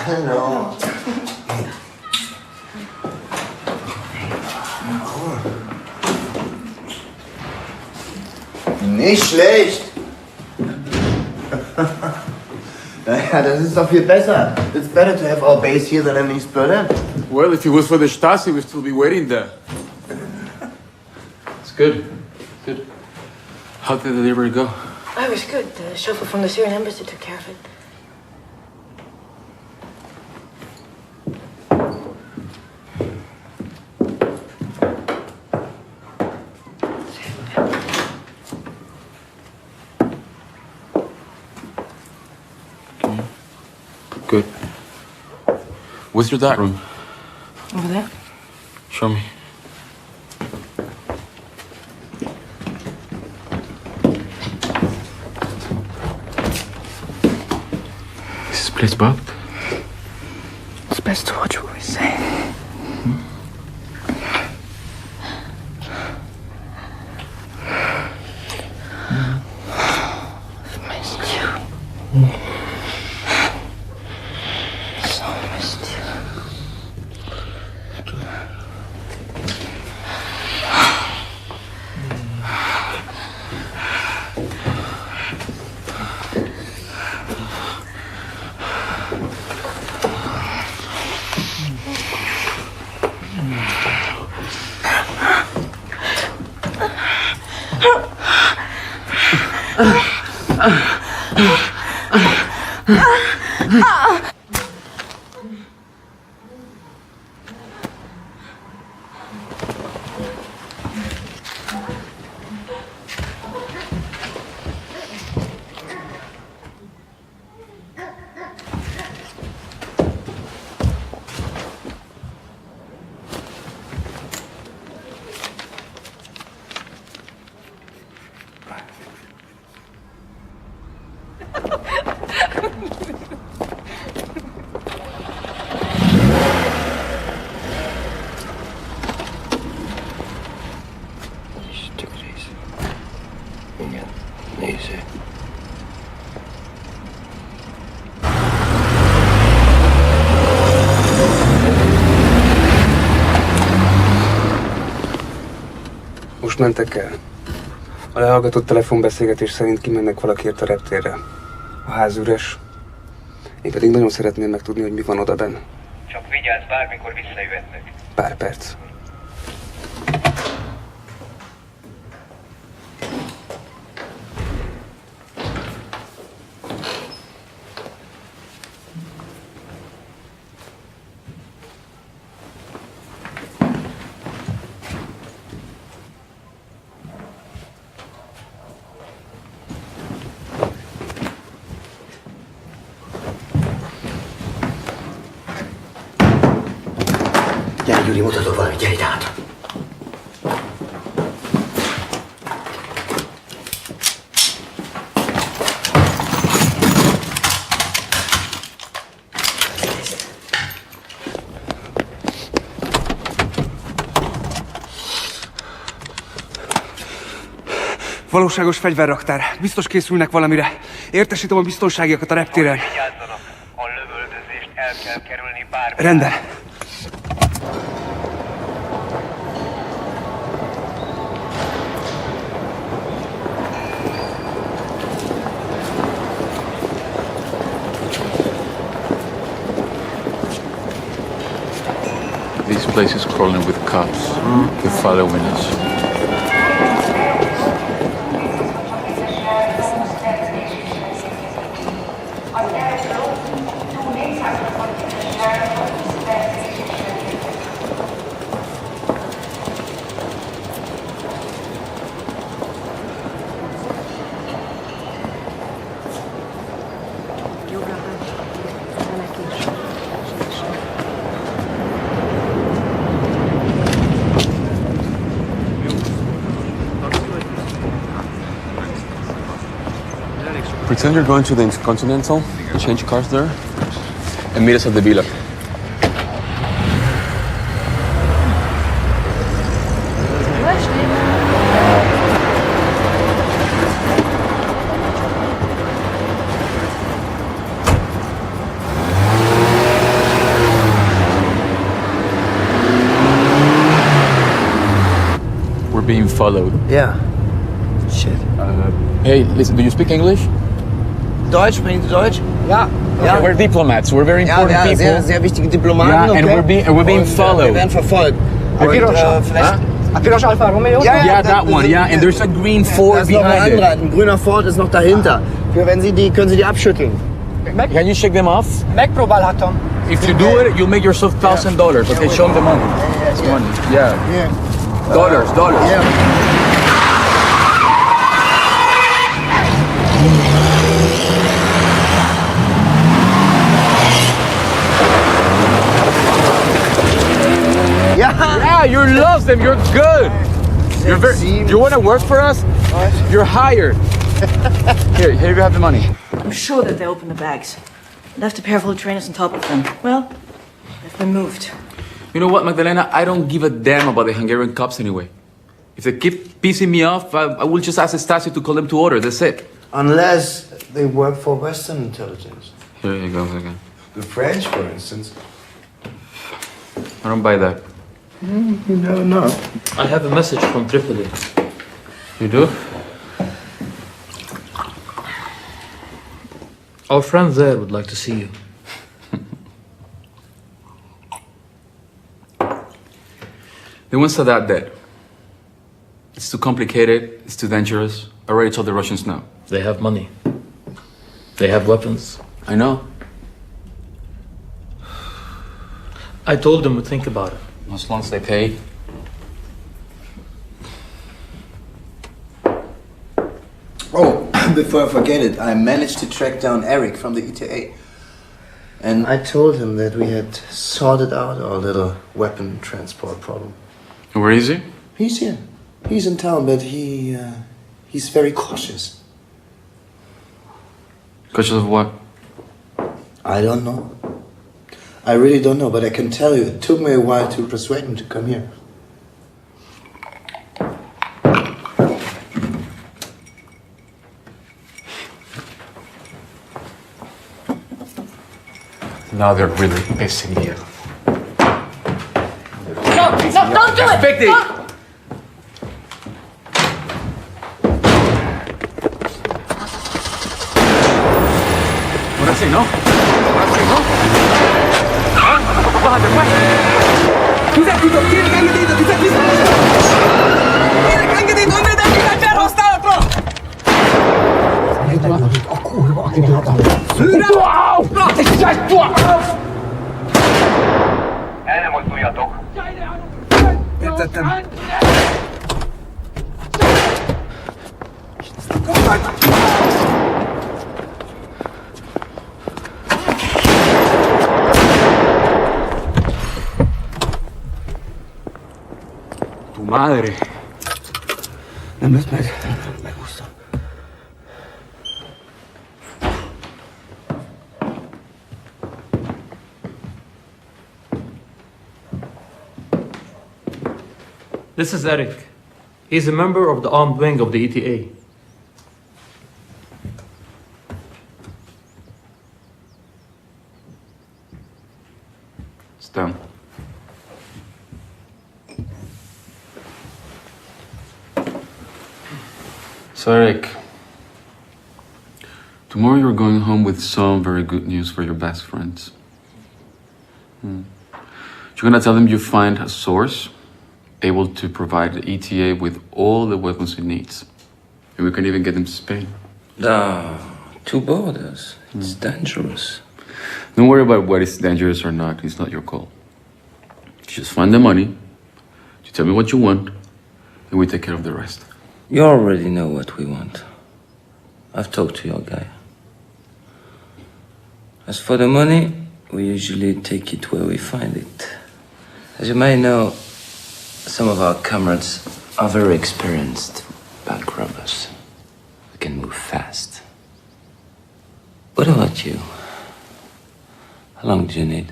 Hallo. Nicht schlecht. Naja, das ist doch viel besser. It's better to have our base here than in East Berlin. Well, if it was for the Stasi, we'd still be waiting there. It's good. Good. How did the delivery go? Oh, it was good. The chauffeur from the Syrian embassy took care of it. Good. Where's your dark room? Over there. Show me. Is this place bugged? It's best to watch what we say. I've missed you. So missed you. Igen, nézzük. Most mentek el. A lehallgatott telefonbeszélgetés szerint kimennek valakiért a reptérre. A ház üres. Én pedig nagyon szeretném megtudni, hogy mi van odabenn. Csak vigyázz, bármikor visszajöhetnek. Pár perc. Gyere, Gyuri, mutatok valamit, gyere ide hátra. Valóságos fegyverraktár. Biztos készülnek valamire. Értesítem a biztonságiakat a reptéren. Vigyázzanak, a lövöldözést el kell kerülni bármilyen. Rendben. This place is crawling with cops. They're following us. Pretend you're going to the Intercontinental, change cars there, and meet us at the villa. We're being followed. Yeah. Shit. Hey, listen, do you speak English? Deutsch, sprechen Sie Deutsch? Ja. Okay, we're diplomats. We're very important Ja, people. sehr, sehr wichtige Diplomaten. Yeah, and okay? we're being followed. Wir werden verfolgt. Vielleicht... Apiros Alfa Romeo? Yeah, that one. Yeah, and there's a green Da Ford ist noch ein behind anderer, it. ein grüner Ford ist noch dahinter. Für wenn Sie die, können Sie die abschütteln. Can you shake them off? Macprobal hat Tom. If you do it, you'll make yourself $1,000. Okay, show them the money. It's money. Yeah. Yeah. Dollars. Yeah. Yeah, you love them. You're good. You're very. You want to work for us? You're hired. Here you have the money. I'm sure that they opened the bags. Left a pair full of trainers on top of them. Well, they've been moved. You know what, Magdalena? I don't give a damn about the Hungarian cops anyway. If they keep pissing me off, I will just ask Stasi to call them to order. That's it. Unless they work for Western intelligence. Here you go again. The French, for instance. I don't buy that. You never know. I have a message from Tripoli. You do? Our friends there would like to see you. They want Sadat dead. It's too complicated. It's too dangerous. I already told the Russians no. They have money. They have weapons. I know. I told them to think about it. As long as they pay. Oh, before I forget it, I managed to track down Eric from the ETA. And I told him that we had sorted out our little weapon transport problem. Where is he? He's here. He's in town, but he's very cautious. Cautious of what? I don't know. I really don't know, but I can tell you, it took me a while to persuade him to come here. Now they're really pissing me off. No, don't do it! Expect it! Don't. What I say, no? What I say, no? Baja, después. El nem mozduljatok! Tu madre. Nem lesz meg. Megúsztam. This is Eric. He's a member of the armed wing of the ETA. It's done. So, Eric, tomorrow you're going home with some very good news for your best friends. You're gonna tell them you find a source able to provide the ETA with all the weapons it needs. And we can even get them to Spain. Two borders. It's dangerous. Don't worry about what is dangerous or not. It's not your call. You just find the money, you tell me what you want, and we take care of the rest. You already know what we want. I've talked to your guy. As for the money, we usually take it where we find it. As you may know, some of our comrades are very experienced bank robbers. They can move fast. How long do you need?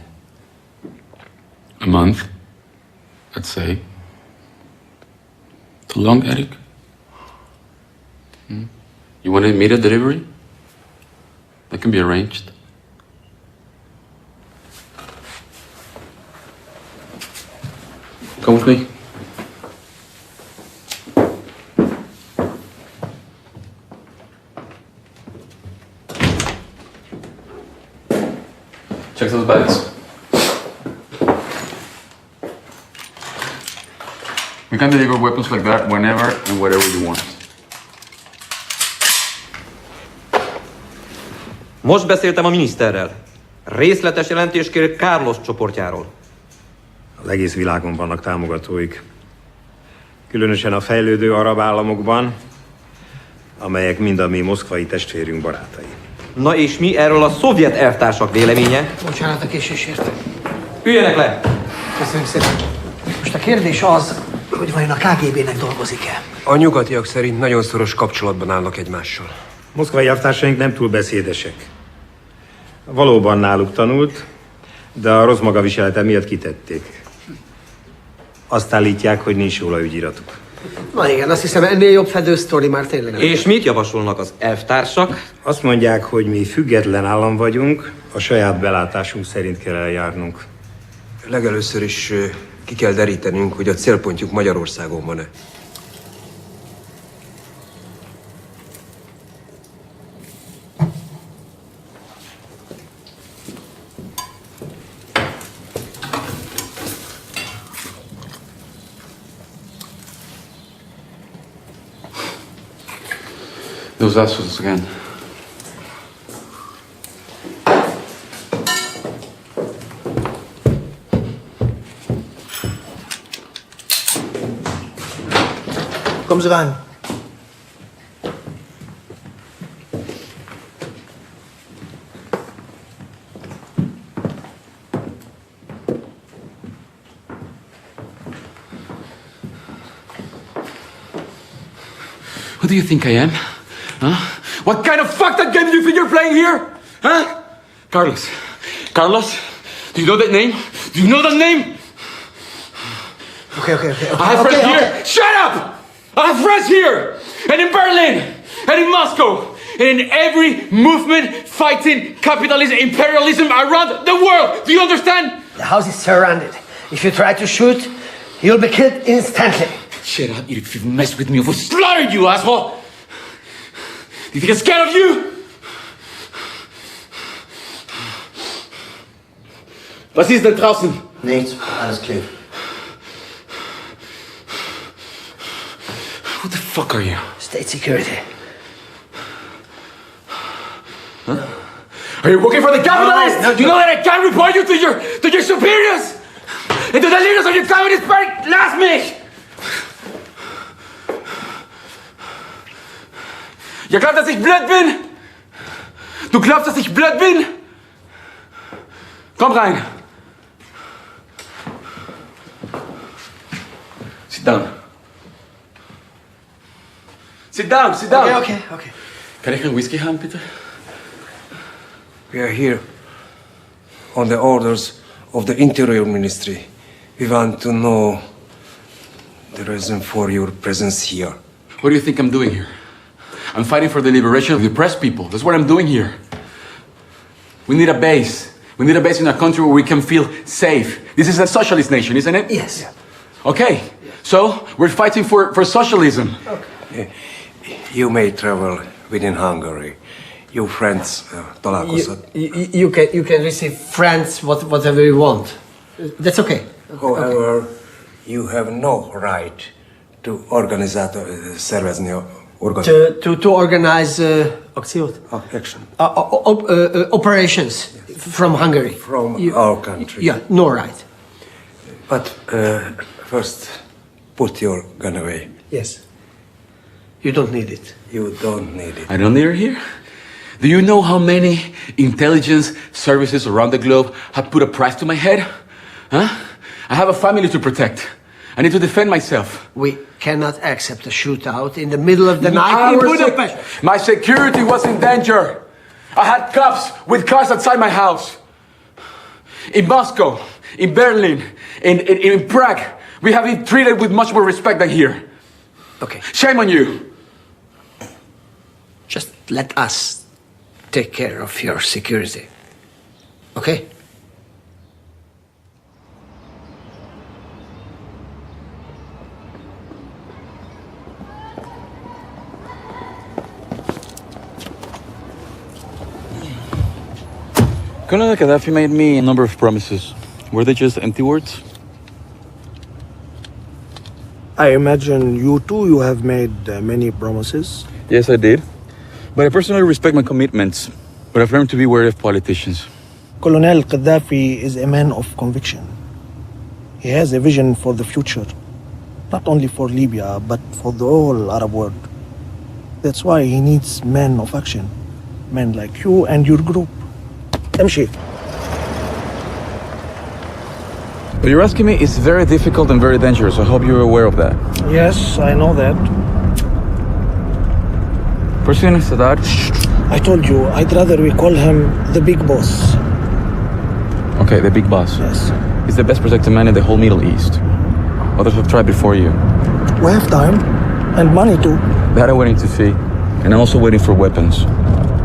A month, I'd say. Too long, Eric? You want an immediate delivery? That can be arranged. Come with me. Check those bags. We can deliver weapons like that whenever and wherever you want. Most beszéltem a miniszterrel. Részletes jelentést kér Carlos csoportjáról. Az egész világon vannak támogatóik. Különösen a fejlődő arab államokban, amelyek mind a mi moszkvai testvérünk barátai. Na és mi erről a szovjet elvtársak véleménye? Bocsánat a késésért. Üljenek le! Köszönöm szépen. Most a kérdés az, hogy vajon a KGB-nek dolgozik-e? A nyugatiak szerint nagyon szoros kapcsolatban állnak egymással. Moszkvai elvtársaink nem túl beszédesek. Valóban náluk tanult, de a rossz magaviselete miatt kitették. Azt állítják, hogy nincs róla ügyiratuk. Na igen, azt hiszem ennél jobb fedősztori már tényleg nem. És mit javasolnak az elvtársak? Azt mondják, hogy mi független állam vagyunk, a saját belátásunk szerint kell eljárnunk. Legelőször is ki kell derítenünk, hogy a célpontjuk Magyarországon van-e. Those assholes again. Kommen Sie rein. Who do you think I am? Huh? What kind of fucked up game do you think you're playing here? Huh? Carlos. Carlos? Do you know that name? Do you know that name? Okay. I have friends here. Shut up! I have friends here! And in Berlin! And in Moscow! And in every movement fighting capitalism, imperialism around the world! Do you understand? The house is surrounded. If you try to shoot, you'll be killed instantly. Shut up, if you've messed with me, I will slaughter you, asshole! Do you think I'm scared of you? Was ist denn draußen? Nichts, alles klar. Who the fuck are you? State security. Huh? Are you working for the capitalists? No, Do you know that I can't report you to your superiors? And to the leaders of your communist party? Lass mich! Ihr glaubt, dass ich blöd bin? Du glaubst, dass ich blöd bin? Komm rein. Sit down. Sit down, sit down. Okay. Kann ich einen Whisky haben, bitte? We are here on the orders of the Interior Ministry. We want to know the reason for your presence here. What do you think I'm doing here? I'm fighting for the liberation of the oppressed people. That's what I'm doing here. We need a base. We need a base in our country where we can feel safe. This is a socialist nation, isn't it? Yes. Okay, so we're fighting for socialism. Okay. You may travel within Hungary. Your friends találkozhat. You can receive friends whatever you want. That's okay. However, you have no right to szervezni to organize action operations from Hungary. From our country. Yeah, no right. But first, put your gun away. Yes. You don't need it. You don't need it. I don't need it here. Do you know how many intelligence services around the globe have put a price to my head? Huh? I have a family to protect. I need to defend myself. We cannot accept a shootout in the middle of the night. My security was in danger. I had cops with cars outside my house. in Moscow, in Berlin, in Prague, we have been treated with much more respect than here. Okay. Shame on you. Just let us take care of your security. Okay? Colonel Gaddafi made me a number of promises. Were they just empty words? I imagine you have made many promises. Yes, I did. But I personally respect my commitments. But I've learned to be wary of politicians. Colonel Gaddafi is a man of conviction. He has a vision for the future, not only for Libya, but for the whole Arab world. That's why he needs men of action, men like you and your group. امشي. What you're asking me is very difficult and very dangerous. I hope you're aware of that. Yes, I know that. President Sadat. I told you, I'd rather we call him the big boss. Okay, the big boss. Yes. He's the best protected man in the whole Middle East. Others have tried before you. We have time and money too. That I'm waiting to see. And I'm also waiting for weapons.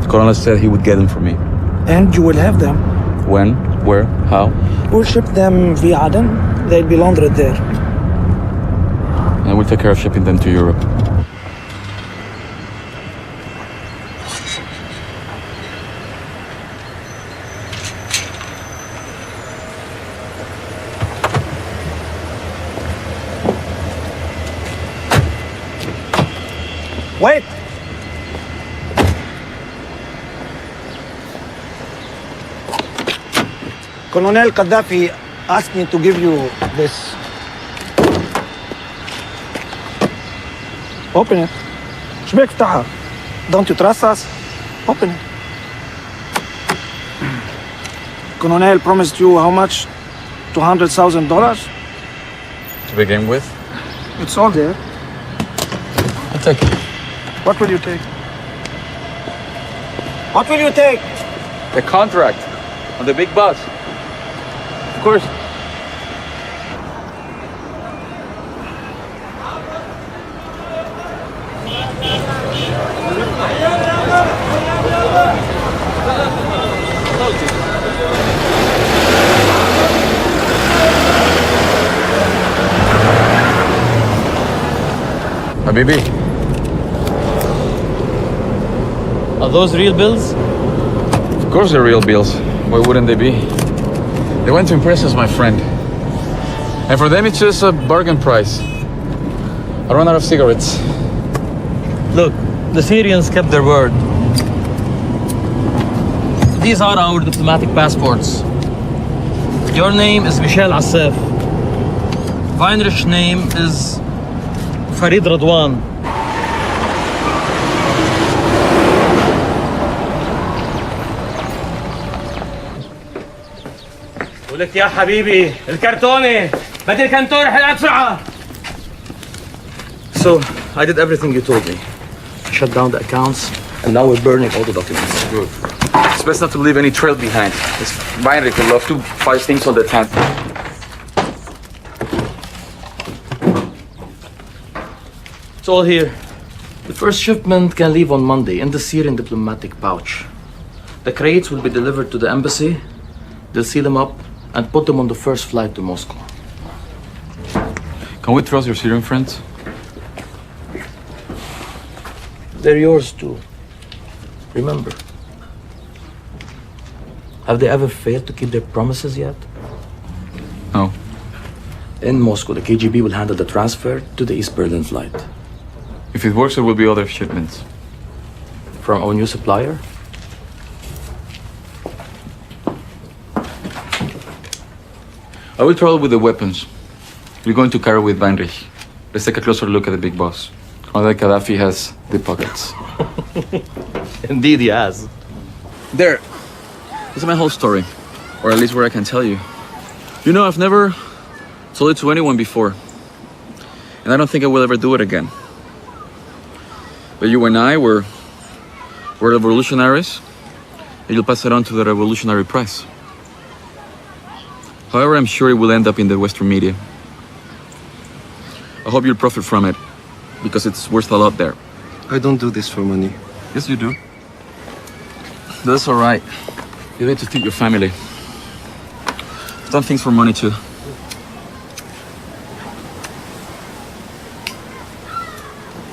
The colonel said he would get them for me. And you will have them. When? Where? How? We'll ship them via Aden. They'll be laundered there. And we'll take care of shipping them to Europe. Wait! Colonel Gaddafi asked me to give you this. Open it. شبيك افتحها. Don't you trust us? Open it. Colonel promised you how much? $200,000? To begin with? It's all there. I'll take it. What will you take? What will you take? The contract on the big boss. Of course. Habibi. Are those real bills? Of course they're real bills. Why wouldn't they be? They went to impress us, my friend. And for them, it's just a bargain price. I run out of cigarettes. Look, the Syrians kept their word. These are our diplomatic passports. Your name is Michel Assaf. Weinrich's name is Farid Radwan. لك يا حبيبي الكرتونة بدي الكنتور حلقة بسرعة. So, I did everything you told me. Shut down the accounts, and now we're burning all the documents. Good. It's best not to leave any trail behind. This Weinrich will love to fight things all the time. It's all here. The first shipment can leave on Monday in the Syrian diplomatic pouch. The crates will be delivered to the embassy. They'll seal them up and put them on the first flight to Moscow. Can we trust your Syrian friends? They're yours too. Remember. Have they ever failed to keep their promises yet? No. In Moscow, the KGB will handle the transfer to the East Berlin flight. If it works, there will be other shipments. From our new supplier? I will travel with the weapons. We're going to Cairo with Weinrich. Let's take a closer look at the big boss. Colonel Gaddafi has deep pockets. Indeed, he has. There. This is my whole story. Or at least where I can tell you. You know, I've never told it to anyone before. And I don't think I will ever do it again. But you and I were revolutionaries. And you'll pass it on to the revolutionary press. However, I'm sure it will end up in the Western media. I hope you'll profit from it, because it's worth a lot there. I don't do this for money. Yes, you do. That's all right. You need to feed your family. I've done things for money too.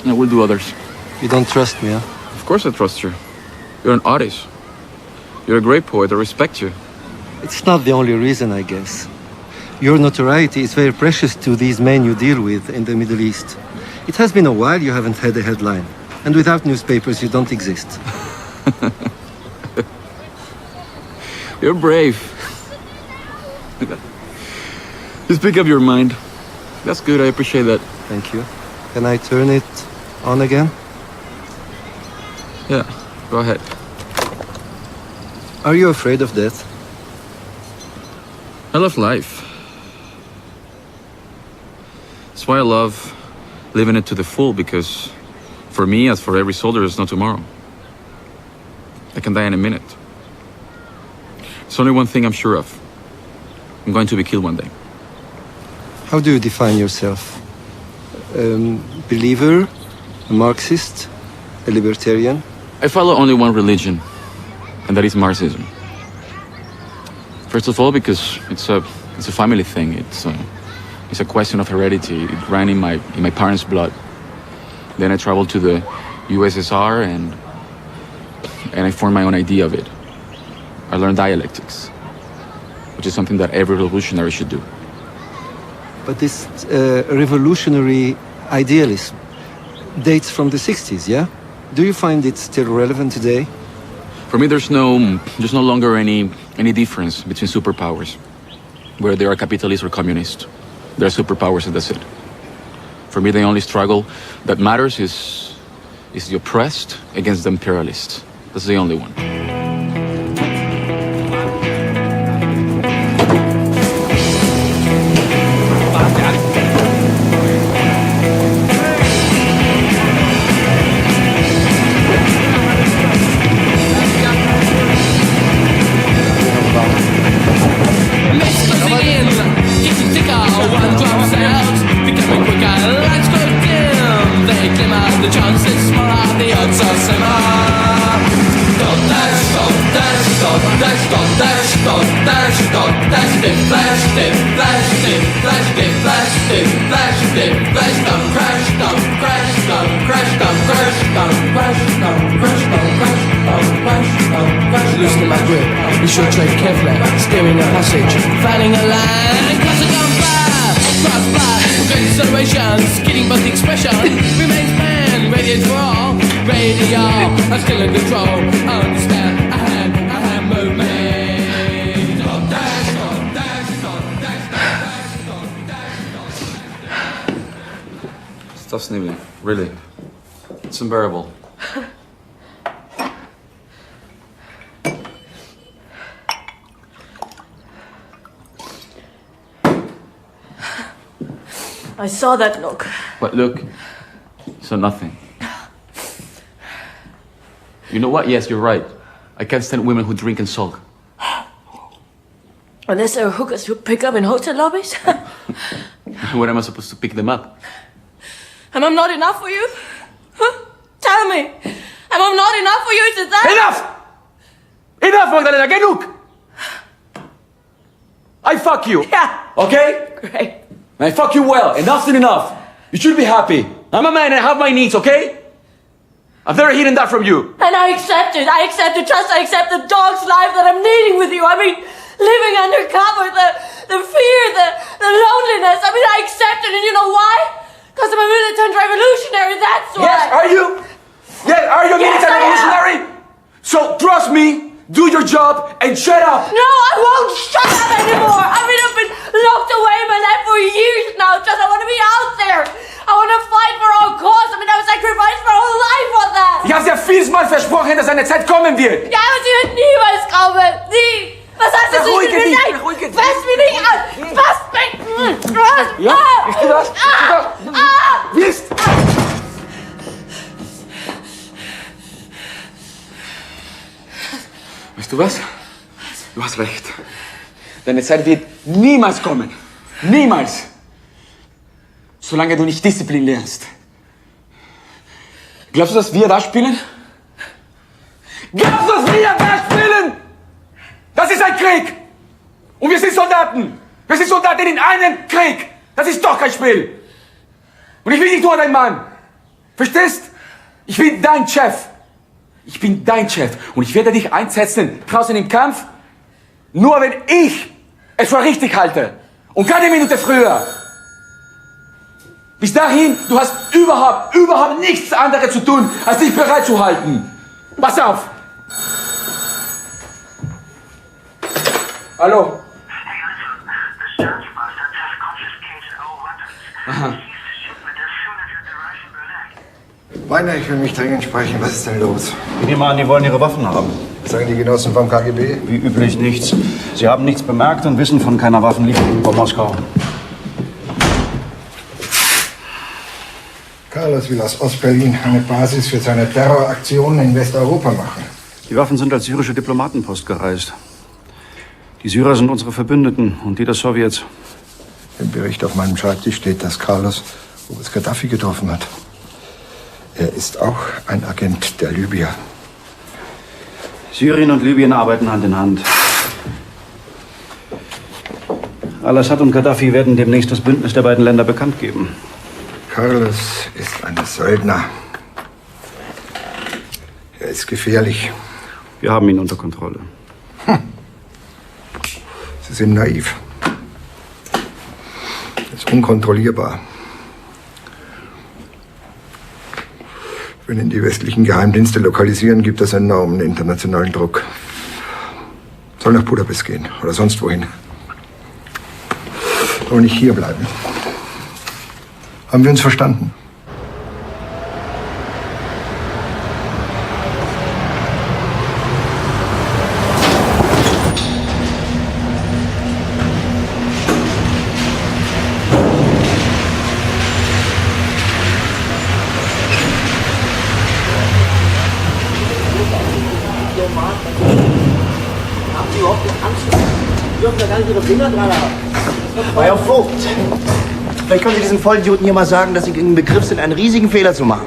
I will do others. You don't trust me, huh? Of course I trust you. You're an artist. You're a great poet. I respect you. It's not the only reason, I guess. Your notoriety is very precious to these men you deal with in the Middle East. It has been a while you haven't had a headline. And without newspapers, you don't exist. You're brave. You speak of your mind. That's good. I appreciate that. Thank you. Can I turn it on again? Yeah, go ahead. Are you afraid of death? I love life. That's why I love living it to the full, because for me, as for every soldier, there's no tomorrow. I can die in a minute. There's only one thing I'm sure of. I'm going to be killed one day. How do you define yourself? Believer? A Marxist? A libertarian? I follow only one religion, and that is Marxism. First of all, because it's a family thing. It's a question of heredity. It ran in my parents' blood. Then I traveled to the USSR and I formed my own idea of it. I learned dialectics, which is something that every revolutionary should do. But this revolutionary idealism dates from the 60s, yeah? Do you find it still relevant today? For me, there's no longer any difference between superpowers, whether they are capitalist or communist. They're superpowers, and that's it. For me, the only struggle that matters is the oppressed against the imperialists. That's the only one. Loosening my grip, be sure to tread carefully, steering a passage, finding a line, cause I gone by, cross by, great acceleration, skidding but the expression, remains man, radiates for all, radio, I'm still in control, understand, I had movement. Stop sniveling, really. It's unbearable. I saw that look. What look? So nothing. You know what? Yes, you're right. I can't stand women who drink and sulk. Unless there are hookers who pick up in hotel lobbies. When am I supposed to pick them up? Am I not enough for you? Huh? Tell me. Am I not enough for you? Is that Enough! Enough, Magdalena, genug! I fuck you. Yeah. Okay? Great. I fuck you well. Enough's enough. You should be happy. I'm a man and I have my needs, okay? I've never hidden that from you. And I accept it. I accept the trust. I accept the dog's life that I'm leading with you. I mean, living undercover, the fear, the loneliness. I mean, I accept it. And you know why? Because I'm a militant revolutionary. That's why. Yes, are you? Yes, are you a militant revolutionary? So trust me. Do your job and shut up! No, I won't shut up anymore! I mean, I've been locked away in my life for years now, just I want to be out there! I want to fight for our cause! I mean, I've sacrificed my whole life for that! Ich habe dir vieles Mal versprochen, dass eine Zeit kommen wird! Ja, aber sie wird niemals kommen! Nie! Was hast du zu mir? Nein! Fass mich nicht an! Fass mich! Ja, ich tu das! Willst! Weißt du was? Du hast recht. Deine Zeit wird niemals kommen. Niemals. Solange du nicht Disziplin lernst. Glaubst du, dass wir da spielen? Glaubst du, dass wir da spielen? Das ist ein Krieg. Und wir sind Soldaten. Wir sind Soldaten in einem Krieg. Das ist doch kein Spiel. Und ich bin nicht nur dein Mann. Verstehst? Ich bin dein Chef. Ich bin dein Chef. Und ich werde dich einsetzen draußen im Kampf. Nur wenn ich es für richtig halte. Und keine Minute früher. Bis dahin, du hast überhaupt nichts anderes zu tun, als dich bereit zu halten. Pass auf. Hallo. Aha. Weiner, ich will mich dringend sprechen. Was ist denn los? Ich nehme an, die wollen ihre Waffen haben. Sagen die Genossen vom KGB? Wie üblich nichts. Sie haben nichts bemerkt und wissen von keiner Waffenlieferung über Moskau. Carlos will aus Ostberlin eine Basis für seine Terroraktionen in Westeuropa machen. Die Waffen sind als syrische Diplomatenpost gereist. Die Syrer sind unsere Verbündeten und die der Sowjets. Im Bericht auf meinem Schreibtisch steht, dass Carlos Oberst Gaddafi getroffen hat. Er ist auch ein Agent der Libyer. Syrien und Libyen arbeiten Hand in Hand. Al-Assad und Gaddafi werden demnächst das Bündnis der beiden Länder bekannt geben. Carlos ist ein Söldner. Er ist gefährlich. Wir haben ihn unter Kontrolle. Sie sind naiv. Er ist unkontrollierbar. Wenn ihn die westlichen Geheimdienste lokalisieren, gibt es enormen internationalen Druck. Soll nach Budapest gehen oder sonst wohin. Aber nicht hier bleiben. Haben wir uns verstanden? Euer Vogt, vielleicht können Sie diesen Vollidioten hier mal sagen, dass Sie im Begriff sind, einen riesigen Fehler zu machen,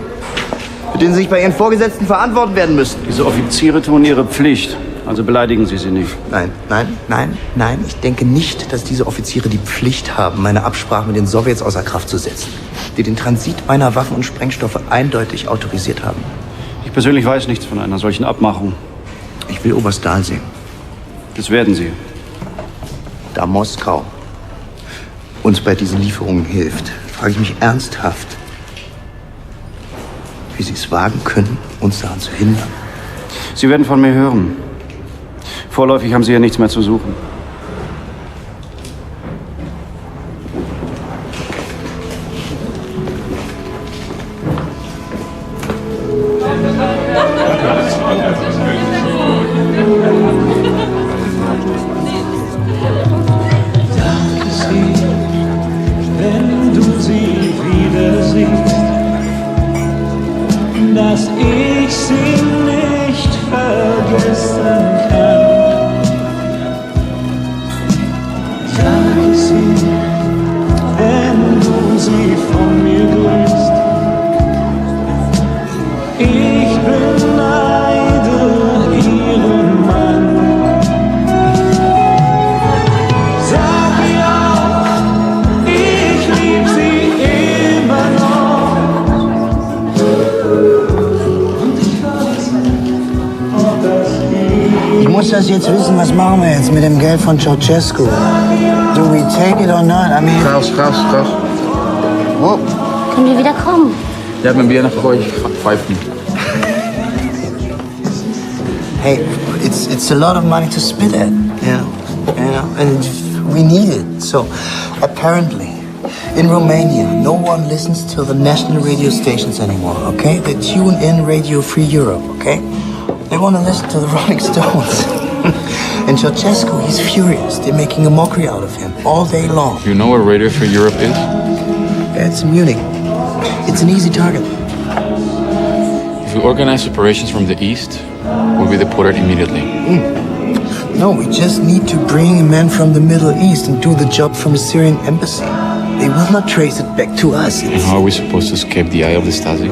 für den Sie sich bei Ihren Vorgesetzten verantworten werden müssten. Diese Offiziere tun ihre Pflicht, also beleidigen Sie sie nicht. Nein. Ich denke nicht, dass diese Offiziere die Pflicht haben, meine Absprache mit den Sowjets außer Kraft zu setzen, die den Transit meiner Waffen und Sprengstoffe eindeutig autorisiert haben. Ich persönlich weiß nichts von einer solchen Abmachung. Ich will Oberst Dahl sehen. Das werden Sie. Da Moskau uns bei diesen Lieferungen hilft, frage ich mich ernsthaft, wie Sie es wagen können, uns daran zu hindern. Sie werden von mir hören. Vorläufig haben Sie ja nichts mehr zu suchen. Wenn du sie wieder siehst, dass ich sie nicht vergessen kann. Danke sie, wenn du sie von mir grüßt. Ich beneide ihren Mann. Sag mir auch, ich lieb sie immer noch. Und ich weiß, ob das geht. Ich muss das jetzt wissen, was machen wir jetzt mit dem Geld von Ceausescu? Do we take it or not? I mean... Raus. Oh. Können wir wieder kommen? Ja, wenn wir nach euch pfeifen. Hey, it's a lot of money to spit at, you know, and we need it. So, apparently, in Romania, no one listens to the national radio stations anymore, okay? They tune in Radio Free Europe, okay? They want to listen to the Rolling Stones. And Ceausescu, he's furious. They're making a mockery out of him all day long. You know where Radio Free Europe is? Yeah, it's in Munich. It's an easy target. If we organize operations from the east, we'll be deported immediately. No, we just need to bring a man from the Middle East and do the job from the Syrian embassy. They will not trace it back to us. And how are we supposed to escape the eye of the Stasi?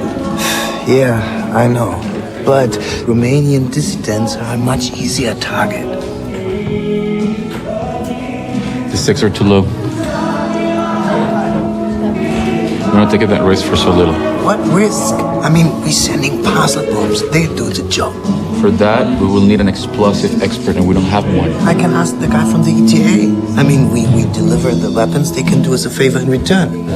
Yeah, I know. But Romanian dissidents are a much easier target. The stakes are too low. We're not taking that risk for so little. What risk? I mean, we're sending parcel bombs. They do the job. For that, we will need an explosive expert, and we don't have one. I can ask the guy from the ETA. I mean, we deliver the weapons. They can do us a favor in return.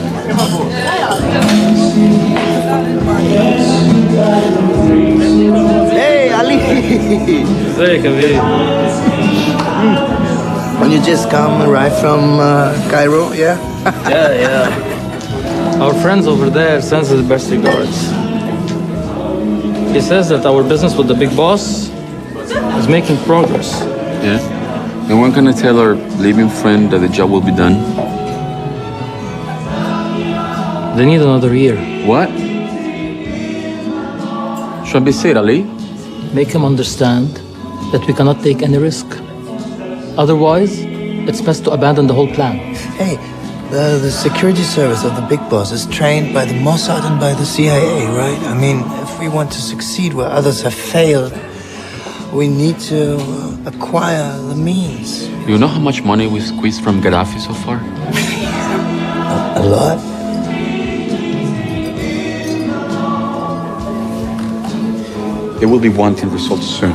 Hey, Ali! When you just arrived from Cairo, yeah? Yeah. Our friends over there sends his best regards. He says that our business with the big boss is making progress. Yeah? And when can I tell our leaving friend that the job will be done? They need another year. What? Should I be said, Ali? Make him understand that we cannot take any risk. Otherwise, it's best to abandon the whole plan. Hey, the security service of the big boss is trained by the Mossad and by the CIA, right? I mean, if we want to succeed where others have failed, we need to acquire the means. You know how much money we squeezed from Gaddafi so far? A lot. They will be wanting results soon.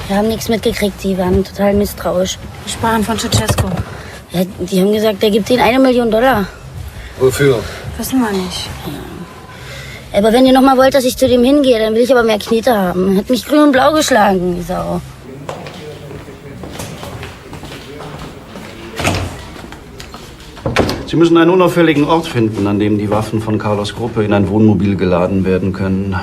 Wir haben nichts mitgekriegt, die waren total misstrauisch. Die Sparen von Ceausescu. Ja, die haben gesagt, der gibt ihnen $1 Million. Wofür? Wissen wir nicht. Ja. Aber wenn ihr noch mal wollt, dass ich zu dem hingehe, dann will ich aber mehr Knete haben. Er hat mich grün und blau geschlagen, die Sau. Sie müssen einen unauffälligen Ort finden, an dem die Waffen von Carlos' Gruppe in ein Wohnmobil geladen werden können,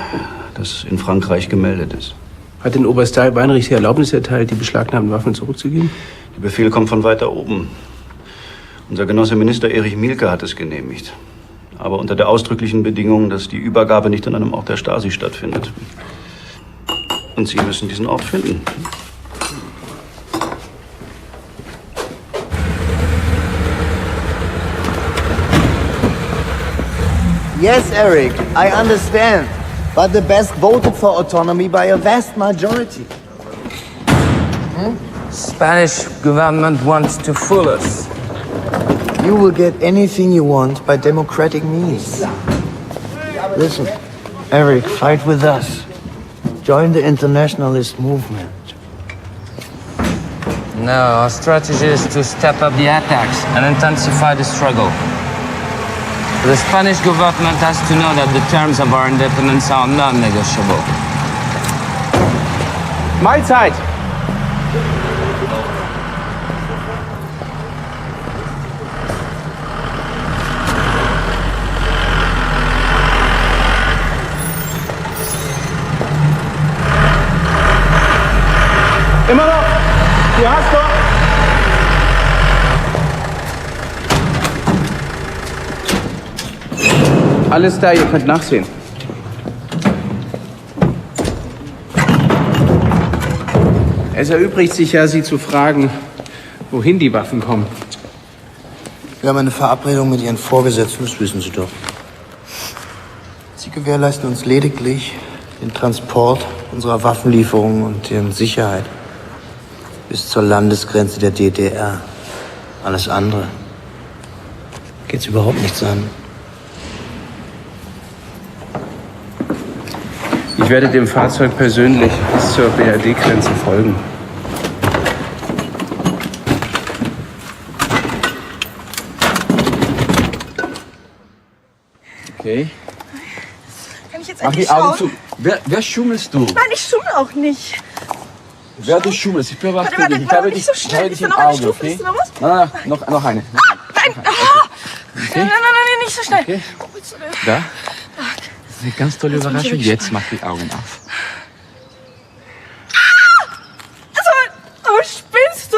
das in Frankreich gemeldet ist. Hat den Oberst Weinrich die Erlaubnis erteilt, die beschlagnahmten Waffen zurückzugeben? Der Befehl kommt von weiter oben. Unser Genosse Minister Erich Mielke hat es genehmigt. Aber unter der ausdrücklichen Bedingung, dass die Übergabe nicht an einem Ort der Stasi stattfindet. Und Sie müssen diesen Ort finden. Yes, Eric, I understand. But the best voted for autonomy by a vast majority. Spanish government wants to fool us. You will get anything you want by democratic means. Listen, Eric, fight with us. Join the internationalist movement. No, our strategy is to step up the attacks and intensify the struggle. The Spanish government has to know that the terms of our independence are non-negotiable. Mahlzeit! Alles da, ihr könnt nachsehen. Es erübrigt sich ja, Sie zu fragen, wohin die Waffen kommen. Wir haben eine Verabredung mit Ihren Vorgesetzten, das wissen Sie doch. Sie gewährleisten uns lediglich den Transport unserer Waffenlieferungen und deren Sicherheit bis zur Landesgrenze der DDR. Alles andere geht's überhaupt nichts an. Ich werde dem Fahrzeug persönlich bis zur BRD-Grenze folgen. Okay. Kann ich jetzt Mach endlich die Augen schauen? zu. Wer schummelst du? Nein, ich schummel auch nicht. Wer du schummelst? Ich beobachte Warte, dich. Ich warte, habe nicht dich, so ich schnell. habe Ist dich da im noch eine Auge, Stufe? okay? Ist da noch was? Nein, noch eine. Nein! Ah! Okay. Nein, nicht so schnell. Okay. Oh, bitte. Da? Das ist eine ganz tolle Jetzt bin ich Überraschung. wirklich Jetzt mach die Augen auf. Aber spinnst du?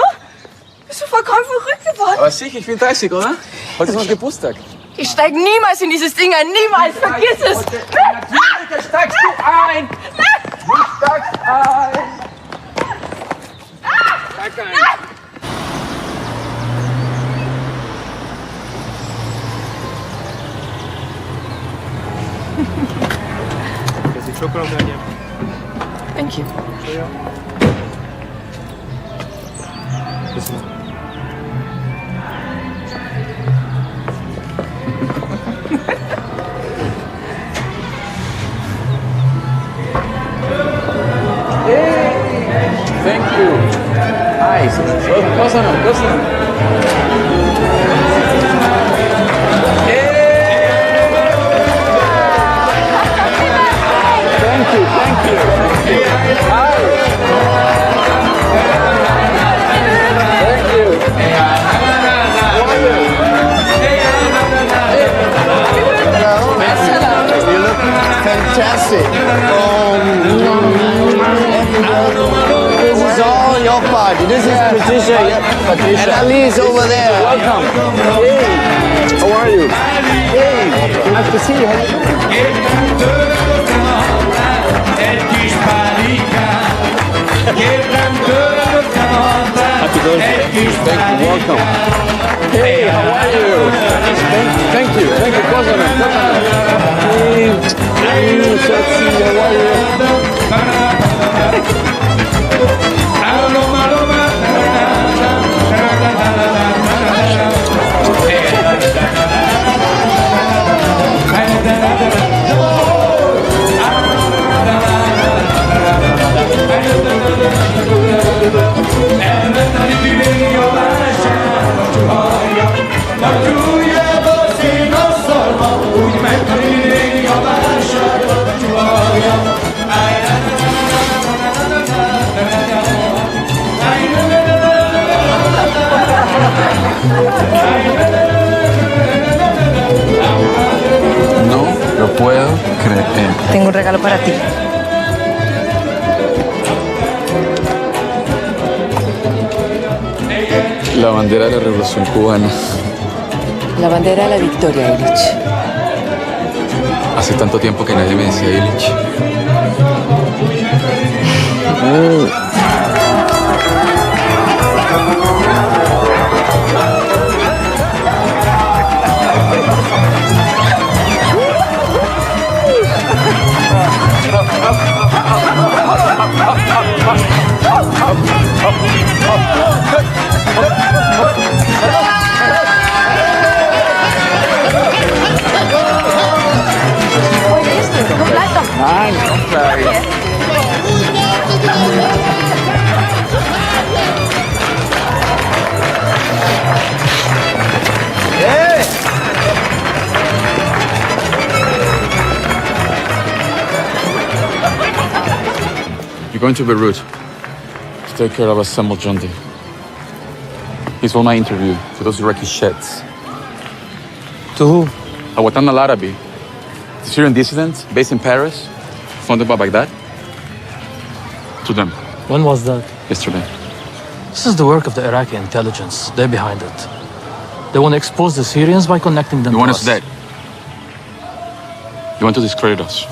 Bist du vollkommen verrückt geworden? Aber sicher, ich bin 30, oder? Heute ist mein Geburtstag. Ich steig niemals in dieses Ding ein. Niemals. Vergiss es. Natürlich steigst du ein. Du steigst ein. Steig ein. Thank you. Thank you. Nice. Cosa. Thank you. Hi. Thank you. You look fantastic. This is all your party. This is Patricia. And Ali's over there. Welcome. Hey. How are you? Hey. Nice to see you. Happy birthday. Thank you. Welcome. Hey, how are you? Thank you. Cosa. Hey, sexy. How are you? No lo puedo creer. Tengo un regalo para ti. La bandera de la Revolución Cubana. La bandera de la victoria, Illich. Hace tanto tiempo que nadie me decía Illich. Nein, okay. You're going to Beirut to take care of Assemble Jundi. He's on my interview for those Iraqi sheds. To who? Awatan al-Arabi, the Syrian dissident based in Paris, funded by Baghdad. To them. When was that? Yesterday. This is the work of the Iraqi intelligence. They're behind it. They want to expose the Syrians by connecting them The to one us. is dead. You want to discredit us.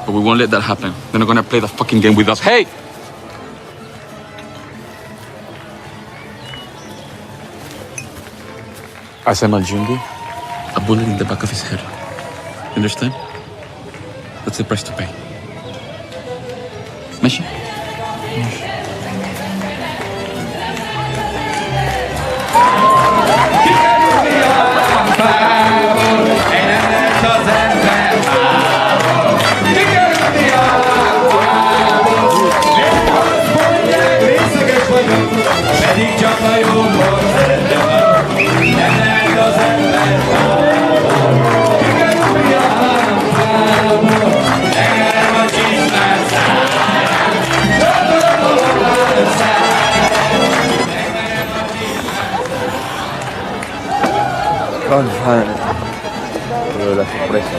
But we won't let that happen. They're not gonna play the fucking game with us. Hey! Asem al-Jundi, a bullet in the back of his head. You understand? That's the price to pay. ماشي؟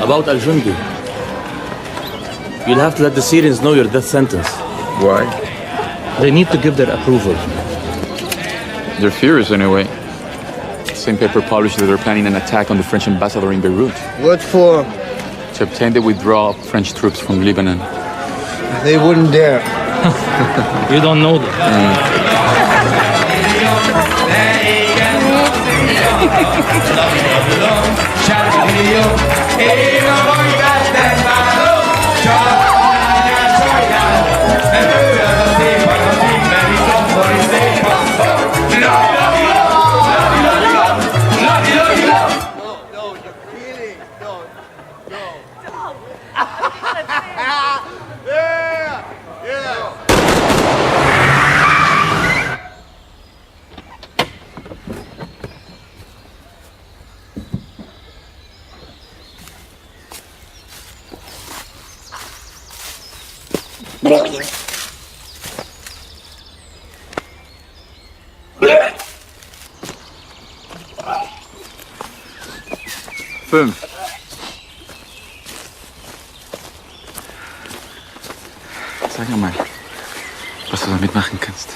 About Al-Jundi, you'll have to let the Syrians know your death sentence. Why? They need to give their approval. They're furious anyway. Same paper published that they're planning an attack on the French ambassador in Beirut. What for? To obtain the withdrawal of French troops from Lebanon. They wouldn't dare. You don't know that. Fünf. Sag mal, was du damit machen kannst.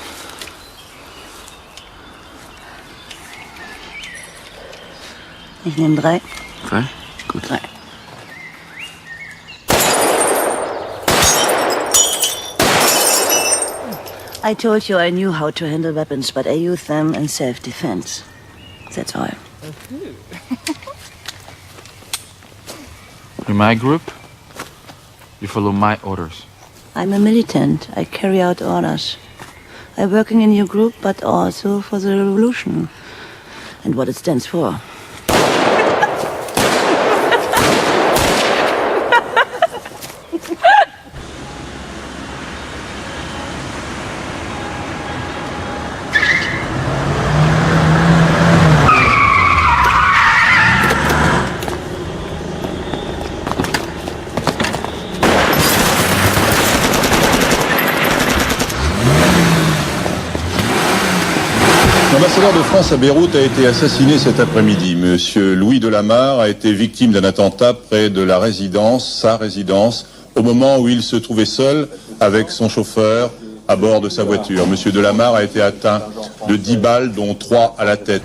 Ich nehme 3. 3? Gut. 3. I told you I knew how to handle weapons, but I used them in self-defense. That's all. In my group, you follow my orders. I'm a militant. I carry out orders. I'm working in your group, but also for the revolution and what it stands for. L'ambassadeur de France à Beyrouth a été assassiné cet après-midi. Monsieur Louis Delamarre a été victime d'un attentat près de la résidence, sa résidence, au moment où il se trouvait seul avec son chauffeur à bord de sa voiture. Monsieur Delamarre a été atteint de 10 balles, dont 3 à la tête.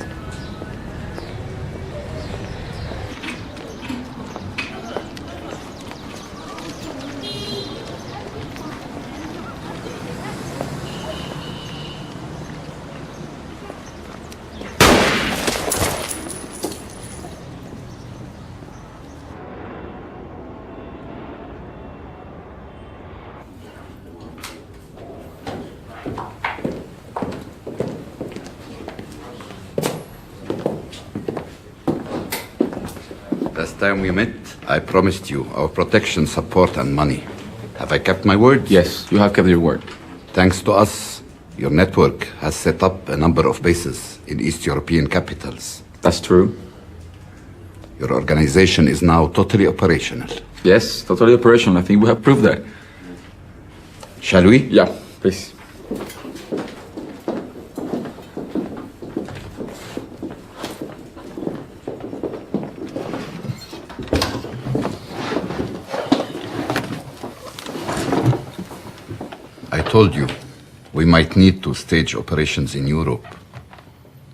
Last time we met, I promised you our protection, support, and money. Have I kept my word? Yes, you have kept your word. Thanks to us, your network has set up a number of bases in East European capitals. That's true. Your organization is now totally operational. Yes, totally operational. I think we have proved that. Shall we? Yeah, please. I told you, we might need to stage operations in Europe,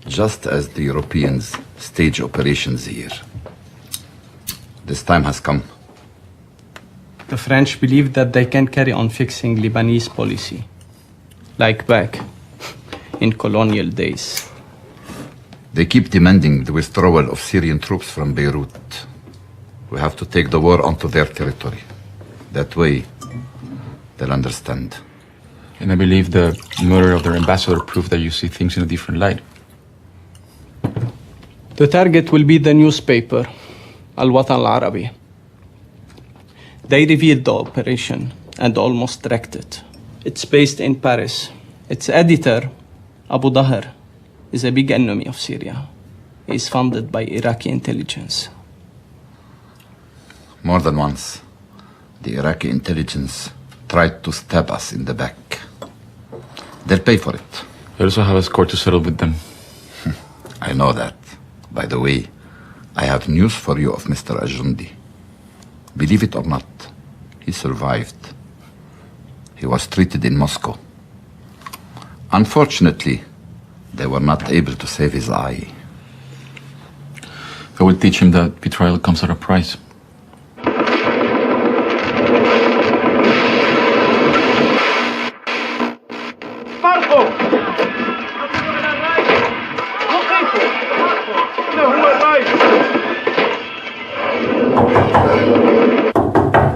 just as the Europeans stage operations here. This time has come. The French believe that they can carry on fixing Lebanese policy, like back in colonial days. They keep demanding the withdrawal of Syrian troops from Beirut. We have to take the war onto their territory. That way, they'll understand. And I believe the murder of their ambassador proved that you see things in a different light. The target will be the newspaper, Al-Watan Al-Arabi. They revealed the operation and almost wrecked it. It's based in Paris. Its editor, Abu Daher, is a big enemy of Syria. He is funded by Iraqi intelligence. More than once, the Iraqi intelligence tried to stab us in the back. They'll pay for it. You also have a score to settle with them. I know that. By the way, I have news for you of Mr. Ajundi. Believe it or not, he survived. He was treated in Moscow. Unfortunately, they were not able to save his eye. I will teach him that betrayal comes at a price.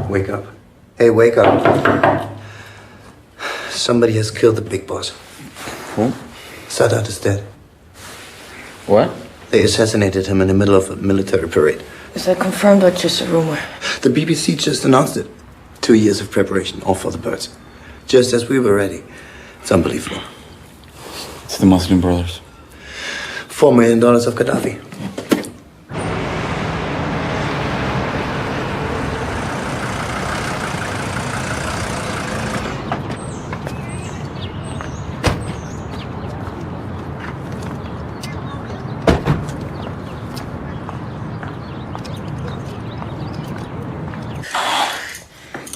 Wake up. Hey, wake up. Somebody has killed the big boss. Who? Sadat is dead. What? They assassinated him in the middle of a military parade. Is that confirmed or just a rumor? The BBC just announced it. 2 years of preparation, all for the birds. Just as we were ready. It's unbelievable. It's the Muslim Brothers. $4 million of Gaddafi.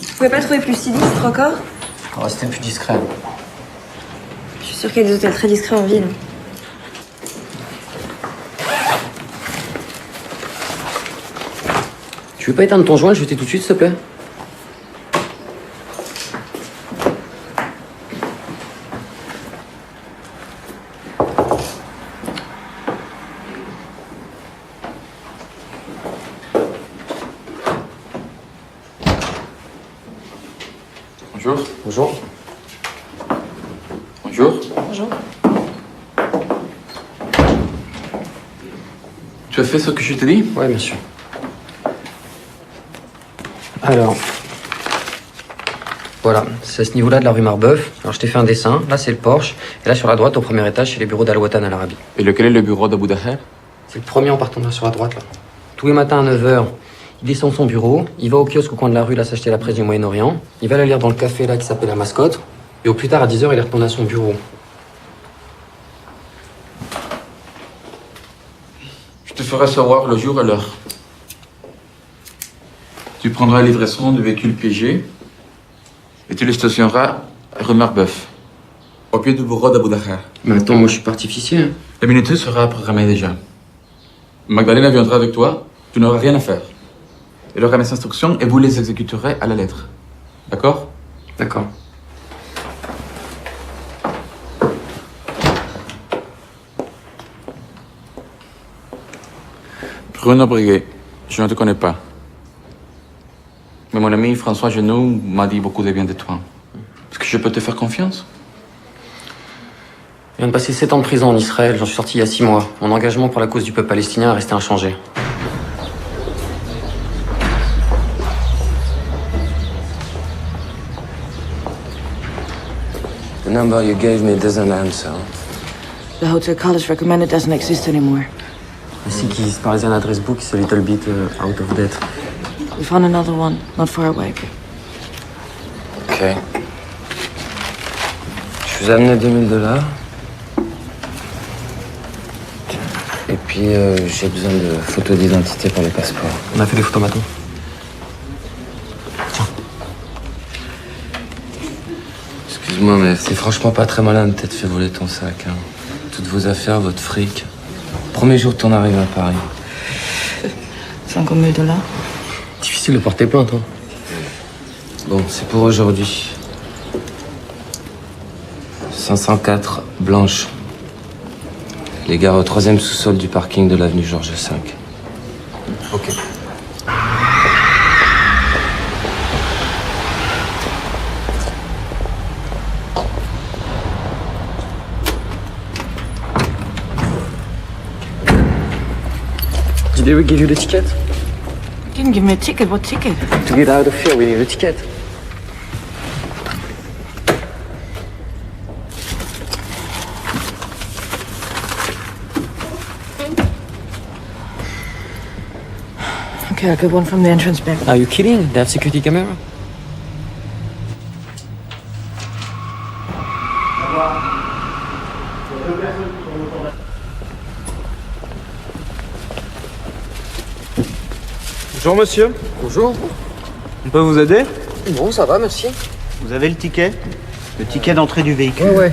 Vous pouvez pas trouver plus sinistre encore? On va rester plus discret. Je suis sûre qu'il y a des hôtels très discrets en ville. Tu veux pas éteindre ton joint, le jeter tout de suite, s'il te plaît? Bonjour. Bonjour. Bonjour. Bonjour. Tu as fait ce que je t'ai dit? Oui, bien sûr. Alors, voilà, c'est à ce niveau-là de la rue Marbeuf. Alors, je t'ai fait un dessin. Là, c'est le Porsche. Et là, sur la droite, au premier étage, c'est les bureaux d'Al-Watan Al-Arabi. Et lequel est le bureau d'Abu Daher? C'est le premier en partant de là, sur la droite, là. Tous les matins à 9h, il descend de son bureau, il va au kiosque au coin de la rue, là, s'acheter la presse du Moyen-Orient. Il va la lire dans le café, là, qui s'appelle La Mascotte. Et au plus tard, à 10h, il retourne à son bureau. Je te ferai savoir le jour et l'heure. Tu prendras la livraison du véhicule piégé et tu le stationneras à rue Marbeuf, au pied du bureau d'Abu Daher. Mais attends, moi, je suis pas artificier. La minuterie sera programmée déjà. Magdalena viendra avec toi, tu n'auras rien à faire. Elle aura mes instructions et vous les exécuterez à la lettre. D'accord? D'accord. Bruno Briguet, je ne te connais pas. Mais mon ami François Genoux m'a dit beaucoup de bien de toi. Est-ce que je peux te faire confiance? Je viens de passer 7 ans de prison en Israël, j'en suis sorti il y a 6 mois. Mon engagement pour la cause du peuple palestinien est resté inchangé. The number you gave me doesn't answer. The hotel Carlos recommended doesn't exist anymore. Ici, qui se parlait un adresse book, c'est a little bit out of date. We found another one, not far away. Ok. Je vous ai amené $2000. Et puis, j'ai besoin de photos d'identité pour le passeport. On a fait des photos maintenant. Excuse-moi, mais c'est franchement pas très malin de t'être fait voler ton sac. Hein. Toutes vos affaires, votre fric. Premier jour de ton arrivée à Paris. $50 000. Difficile de porter plainte, hein. Bon, c'est pour aujourd'hui. 504, Blanche. Les gars au 3e sous-sol du parking de l'avenue Georges V. Ok. Did they ever give you the ticket? Didn't give me a ticket. What ticket? To get out of here, we need a ticket. Okay, I'll get one from the entrance back. Are you kidding? They have security camera. Bonjour monsieur. Bonjour. On peut vous aider? Non, ça va, merci. Vous avez le ticket? Le ticket d'entrée du véhicule? Ouais.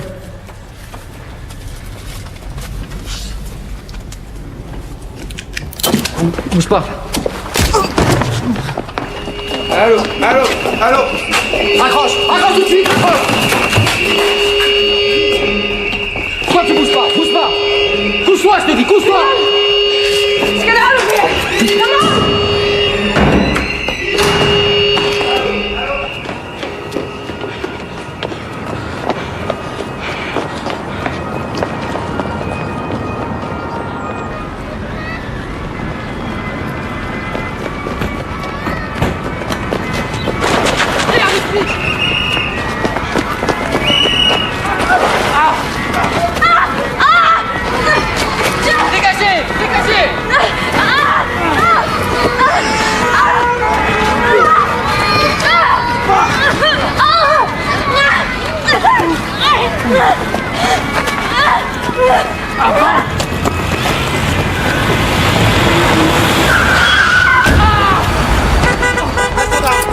Bouge pas. Allô? Raccroche tout de suite, raccroche! Pourquoi tu bouges pas? Couche-toi, je te dis, couche-toi! Let's get out of here! Come on!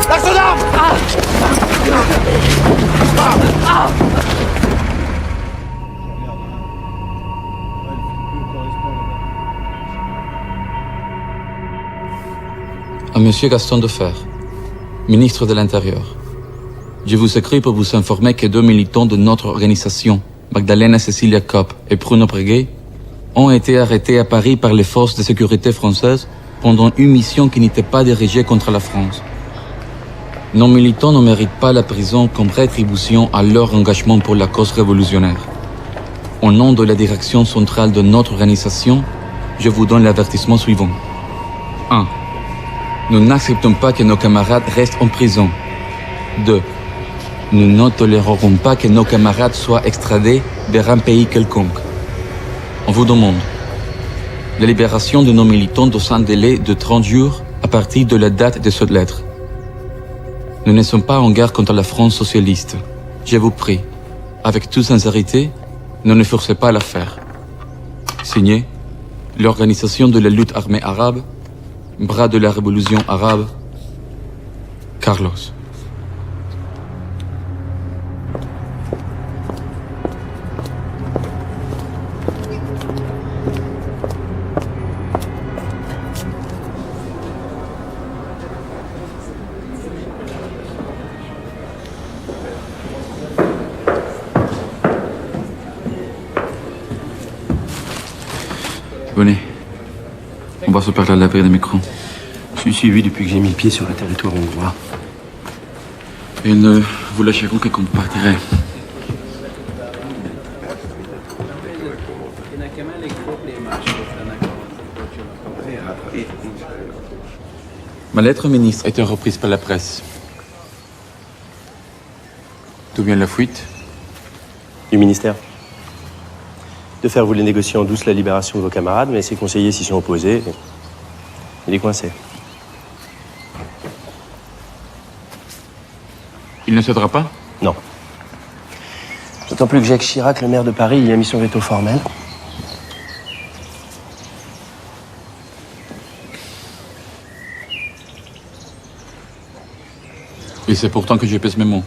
Lâche ton arme! À Monsieur Gaston Defer, ministre de l'Intérieur. Je vous écris pour vous informer que 2 militants de notre organisation, Magdalena Cecilia Kopp et Bruno Breguet, ont été arrêtés à Paris par les forces de sécurité françaises pendant une mission qui n'était pas dirigée contre la France. Nos militants ne méritent pas la prison comme rétribution à leur engagement pour la cause révolutionnaire. Au nom de la direction centrale de notre organisation, je vous donne l'avertissement suivant. 1. Nous n'acceptons pas que nos camarades restent en prison. 2. Nous ne tolérerons pas que nos camarades soient extradés vers un pays quelconque. On vous demande la libération de nos militants dans un délai de 30 jours à partir de la date de cette lettre. Nous ne sommes pas en guerre contre la France socialiste. Je vous prie, avec toute sincérité, ne forcez pas l'affaire. Signé, l'Organisation de la lutte armée arabe, bras de la révolution arabe, Carlos. Venez. On va se parler à l'abri des micros. Je suis suivi depuis que j'ai mis le pied sur le territoire hongrois. Et ne vous lâcherons que quand vous partirez. Ma lettre au ministre a été reprise par la presse. D'où vient la fuite? Du ministère. De faire voulait négocier en douce la libération de vos camarades, mais ses conseillers s'y sont opposés. Il est coincé. Il ne cédera pas? Non. D'autant plus que Jacques Chirac, le maire de Paris, y a mis son veto formel. Et c'est pourtant que je pèse mes mots.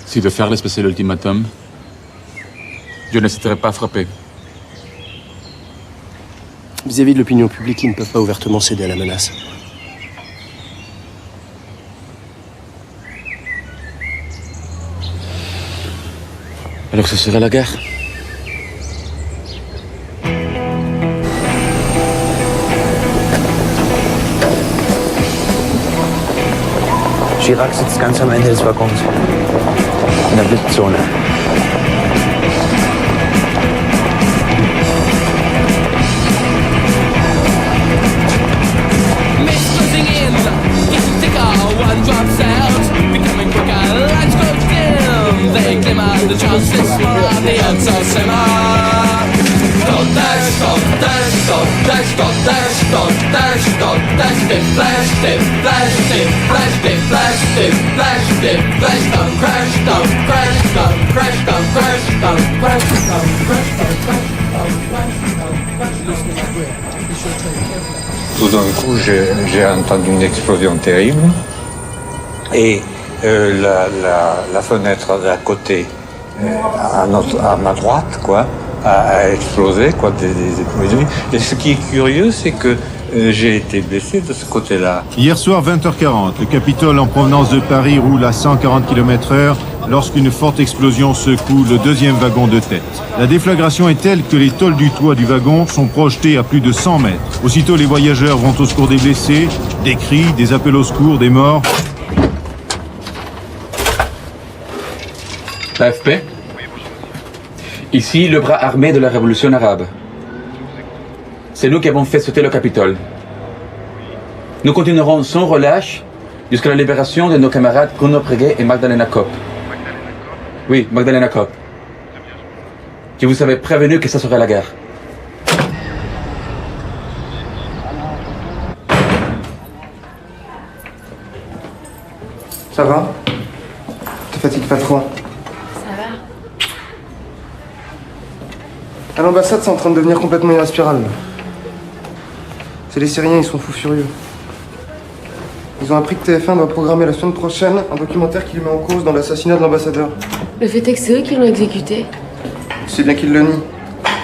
Si de faire respecter l'ultimatum, je n'hésiterai pas à frapper. Vis-à-vis de l'opinion publique, ils ne peuvent pas ouvertement céder à la menace. Alors ce serait la guerre. Chirac sitzt ganz am Ende des Waggons. In der Blitzzone. Tout d'un coup, j'ai entendu une explosion terrible et la fenêtre d'à côté, à ma droite, a explosé, des explosions. Et ce qui est curieux, c'est que j'ai été blessé de ce côté-là. Hier soir, 20h40, le Capitole en provenance de Paris roule à 140 km/h lorsqu'une forte explosion secoue le deuxième wagon de tête. La déflagration est telle que les tôles du toit du wagon sont projetées à plus de 100 mètres. Aussitôt, les voyageurs vont au secours des blessés, des cris, des appels au secours, des morts. L'AFP. Ici, le bras armé de la révolution arabe. C'est nous qui avons fait sauter le Capitole. Nous continuerons sans relâche jusqu'à la libération de nos camarades Bruno Preguet et Magdalena Kopp. Oui, Magdalena Kopp. Je vous avais prévenu que ça serait la guerre. Ça va? Te fatigue pas trop? Ça va. À l'ambassade, c'est en train de devenir complètement irrespirable. C'est les Syriens, ils sont fous furieux. Ils ont appris que TF1 doit programmer la semaine prochaine un documentaire qui lui met en cause dans l'assassinat de l'ambassadeur. Le fait est que c'est eux qui l'ont exécuté. C'est bien qu'ils le nient.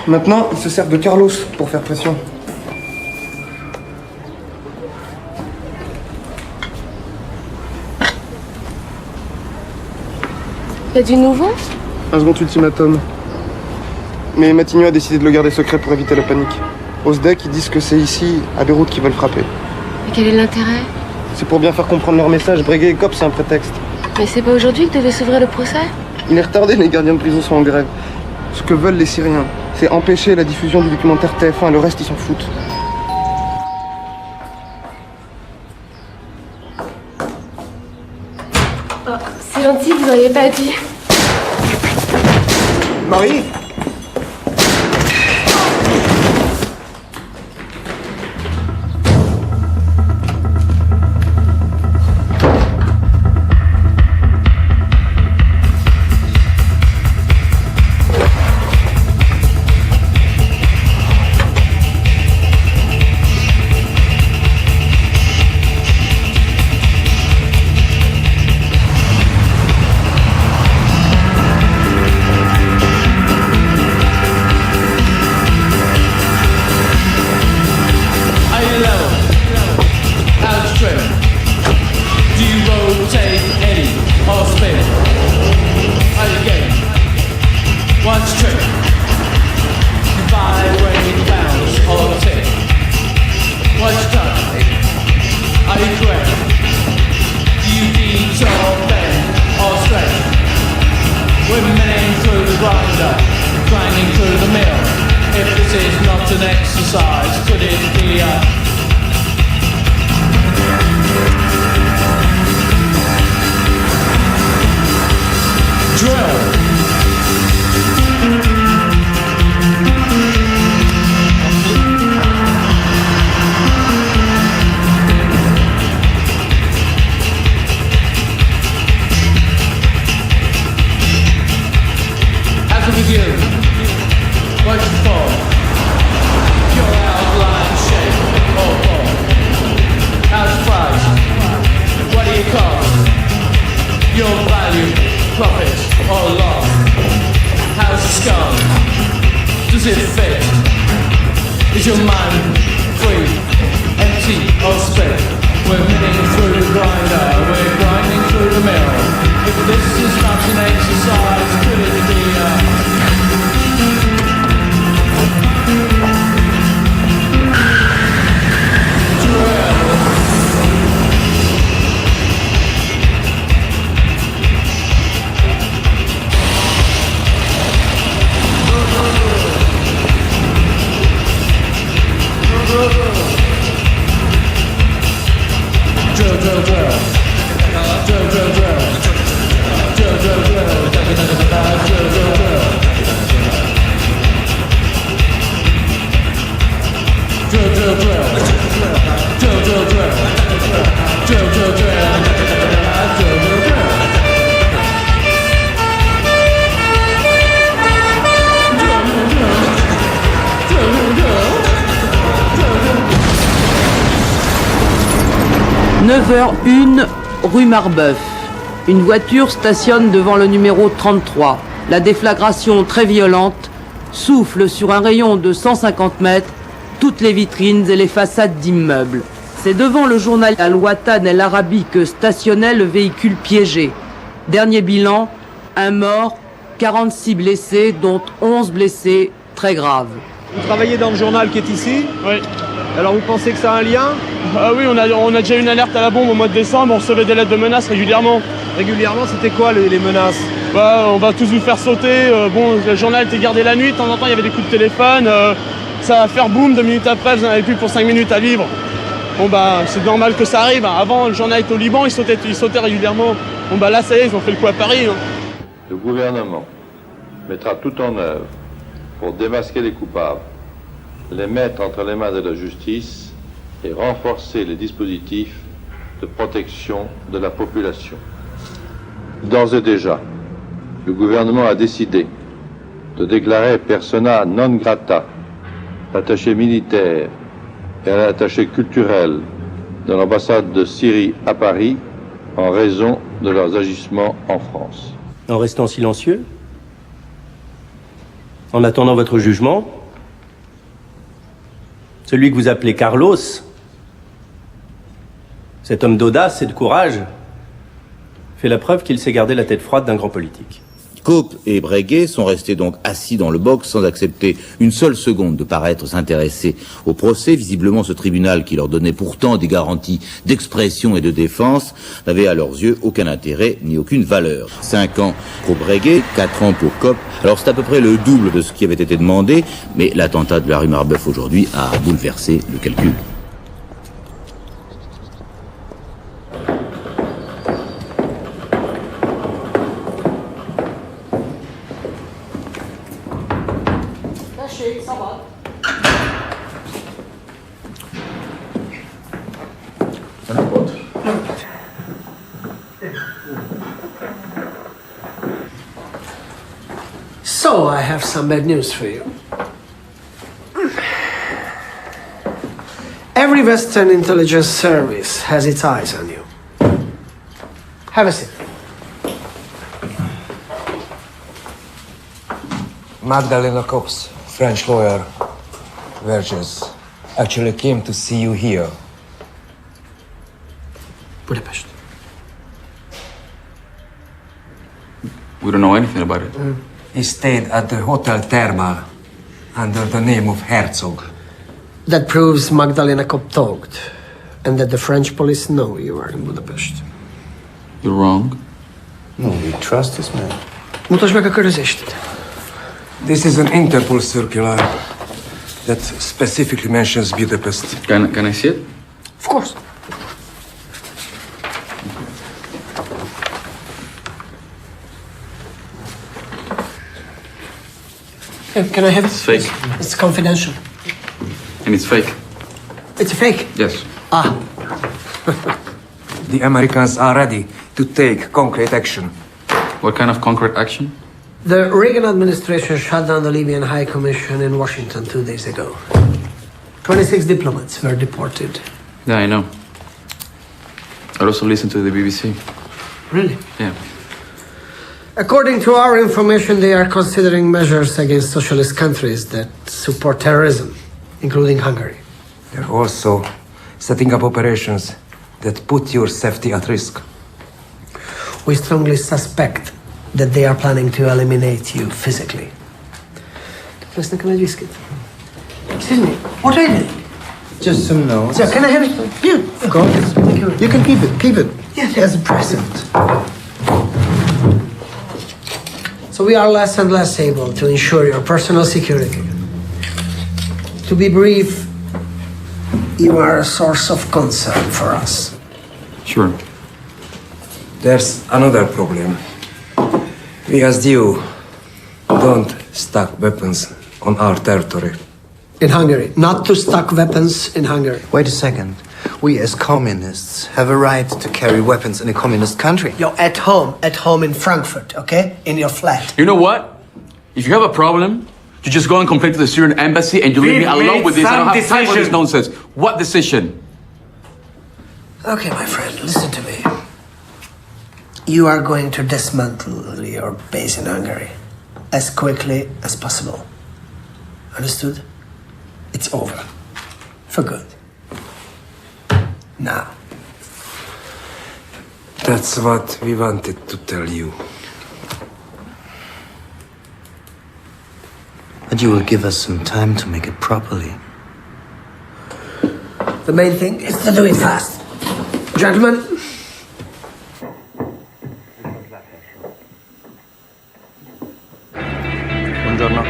Maintenant, ils se servent de Carlos pour faire pression. Y a du nouveau? Un second ultimatum. Mais Matignon a décidé de le garder secret pour éviter la panique. Au SDEC, ils disent que c'est ici, à Beyrouth, qu'ils veulent frapper. Et quel est l'intérêt? C'est pour bien faire comprendre leur message. Breguet et Kopp, c'est un prétexte. Mais c'est pas aujourd'hui que devait s'ouvrir le procès? Il est retardé, les gardiens de prison sont en grève. Ce que veulent les Syriens, c'est empêcher la diffusion du documentaire TF1. Le reste, ils s'en foutent. Oh, c'est gentil, vous n'auriez pas dit. Marie! Is your mind free, empty or spent? We're heading through the grinder, we're grinding through the mill. If this is not an exercise, could it be « 9h01, rue Marbeuf. Une voiture stationne devant le numéro 33. La déflagration très violente souffle sur un rayon de 150 mètres toutes les vitrines et les façades d'immeubles. C'est devant le journal Al-Watan El Arabi que stationnait le véhicule piégé. Dernier bilan, un mort, 46 blessés, dont 11 blessés très graves. Vous travaillez dans le journal qui est ici? Oui. Alors vous pensez que ça a un lien? Ah oui, on a déjà eu une alerte à la bombe au mois de décembre, on recevait des lettres de menaces régulièrement. Régulièrement, c'était quoi les menaces? Bah, on va tous vous faire sauter, bon, le journal était gardé la nuit, de temps en temps il y avait des coups de téléphone, ça va faire boum, 2 minutes après, vous n'en avez plus pour 5 minutes à vivre. Bon bah, c'est normal que ça arrive, avant le journal était au Liban, il sautait régulièrement. Bon bah là, ça y est, ils ont fait le coup à Paris. Hein. Le gouvernement mettra tout en œuvre pour démasquer les coupables, les mettre entre les mains de la justice et renforcer les dispositifs de protection de la population. D'ores et déjà, le gouvernement a décidé de déclarer persona non grata l'attaché militaire et à l'attaché culturel de l'ambassade de Syrie à Paris en raison de leurs agissements en France. En restant silencieux, en attendant votre jugement, celui que vous appelez Carlos, cet homme d'audace et de courage, fait la preuve qu'il sait garder la tête froide d'un grand politique. Cope et Breguet sont restés donc assis dans le box sans accepter une seule seconde de paraître s'intéresser au procès. Visiblement, ce tribunal qui leur donnait pourtant des garanties d'expression et de défense n'avait à leurs yeux aucun intérêt ni aucune valeur. 5 ans pour Breguet, 4 ans pour Cope. Alors c'est à peu près le double de ce qui avait été demandé, mais l'attentat de la rue Marbeuf aujourd'hui a bouleversé le calcul. So, I have some bad news for you. Every Western intelligence service has its eyes on you. Have a seat. Magdalena Kops, French lawyer, Verges, actually came to see you here. Budapest. We don't know anything about it. He stayed at the Hotel Thermal under the name of Herzog. That proves Magdalena Kopp talked, and that the French police know you are in Budapest. You're wrong. No, we trust this man. Mutasd meg a körözést. This is an Interpol circular that specifically mentions Budapest. Can I see it? Of course. Here, can I have it? It's fake. It's confidential. And it's fake. It's a fake? Yes. Ah. The Americans are ready to take concrete action. What kind of concrete action? The Reagan administration shut down the Libyan High Commission in Washington 2 days ago. 26 diplomats were deported. Yeah, I know. I also listen to the BBC. Really? Yeah. According to our information, they are considering measures against socialist countries that support terrorism, including Hungary. They're also setting up operations that put your safety at risk. We strongly suspect that they are planning to eliminate you physically. Excuse me, what are you doing? Just some notes. Sir, can I have it? You. Of course. Thank you. You can keep it. Keep it. Yes. As a present. So we are less and less able to ensure your personal security. To be brief, you are a source of concern for us. Sure. There's another problem. We as you don't stock weapons on our territory. In Hungary. Not to stock weapons in Hungary. Wait a second. We as communists have a right to carry weapons in a communist country. You're at home in Frankfurt, okay? In your flat. You know what? If you have a problem, you just go and complain to the Syrian embassy and you leave me alone with this. I don't have time for this nonsense. What decision? Okay, my friend, listen to me. You are going to dismantle your base in Hungary as quickly as possible. Understood? It's over. For good. Now. That's what we wanted to tell you. But you will give us some time to make it properly. The main thing is to do it fast. Gentlemen. Buongiorno.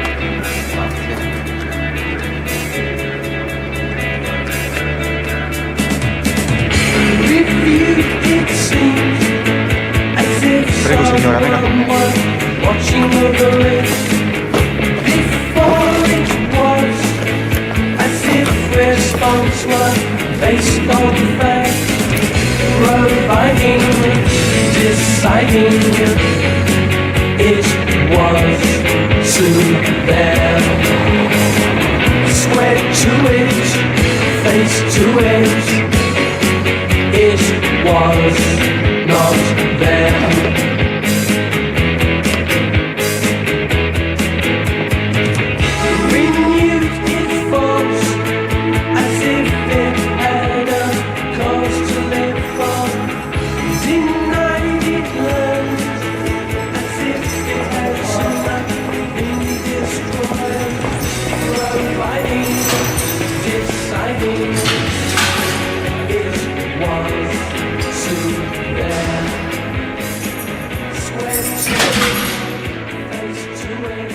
Prego signora, venga con me. Sweat to it, face to it. It was not there. Renewed its force as if it had a cause to live for. Denied it land as if it had somehow been destroyed. Providing, deciding it was soon there. Sweat to it, face to it.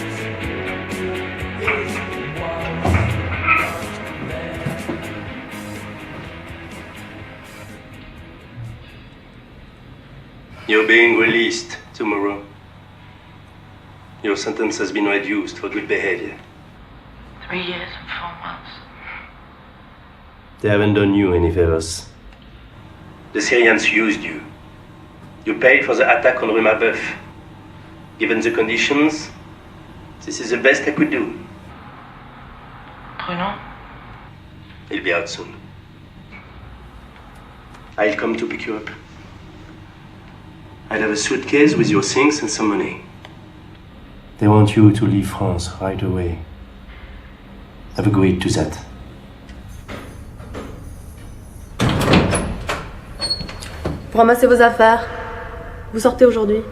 It was not there. You're being released tomorrow. Your sentence has been reduced for good behavior. 3 years and 4 months. They haven't done you any favors. The Syrians used you. You paid for the attack on Rue Marbeuf. Given the conditions, this is the best I could do. Bruno? He'll be out soon. I'll come to pick you up. I'll have a suitcase with your things and some money. They want you to leave France right away. I've agreed to that. Pour ramasser vos affaires, vous sortez aujourd'hui.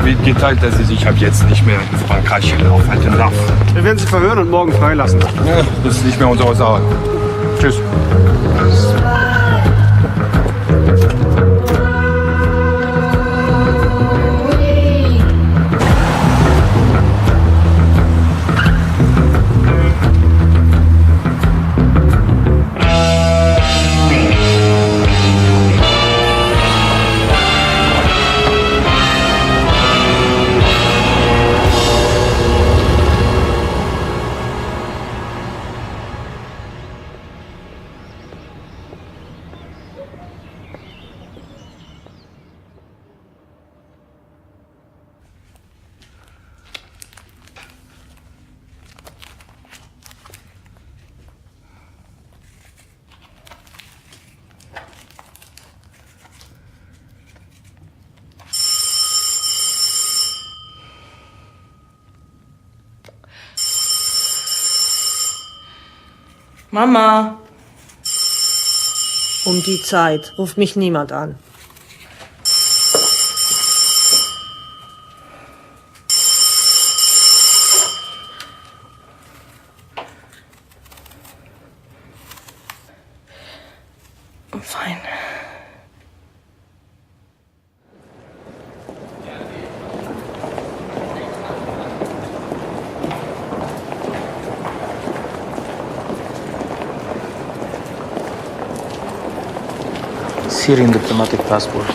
mitgeteilt, dass sie sich ab jetzt nicht mehr in Frankreich aufhalten darf. Wir werden sie verhören und morgen freilassen. Ja, das ist nicht mehr unsere Sache. Tschüss. Mama. Um die Zeit ruft mich niemand an. I'm fine. Syrian diplomatic passport,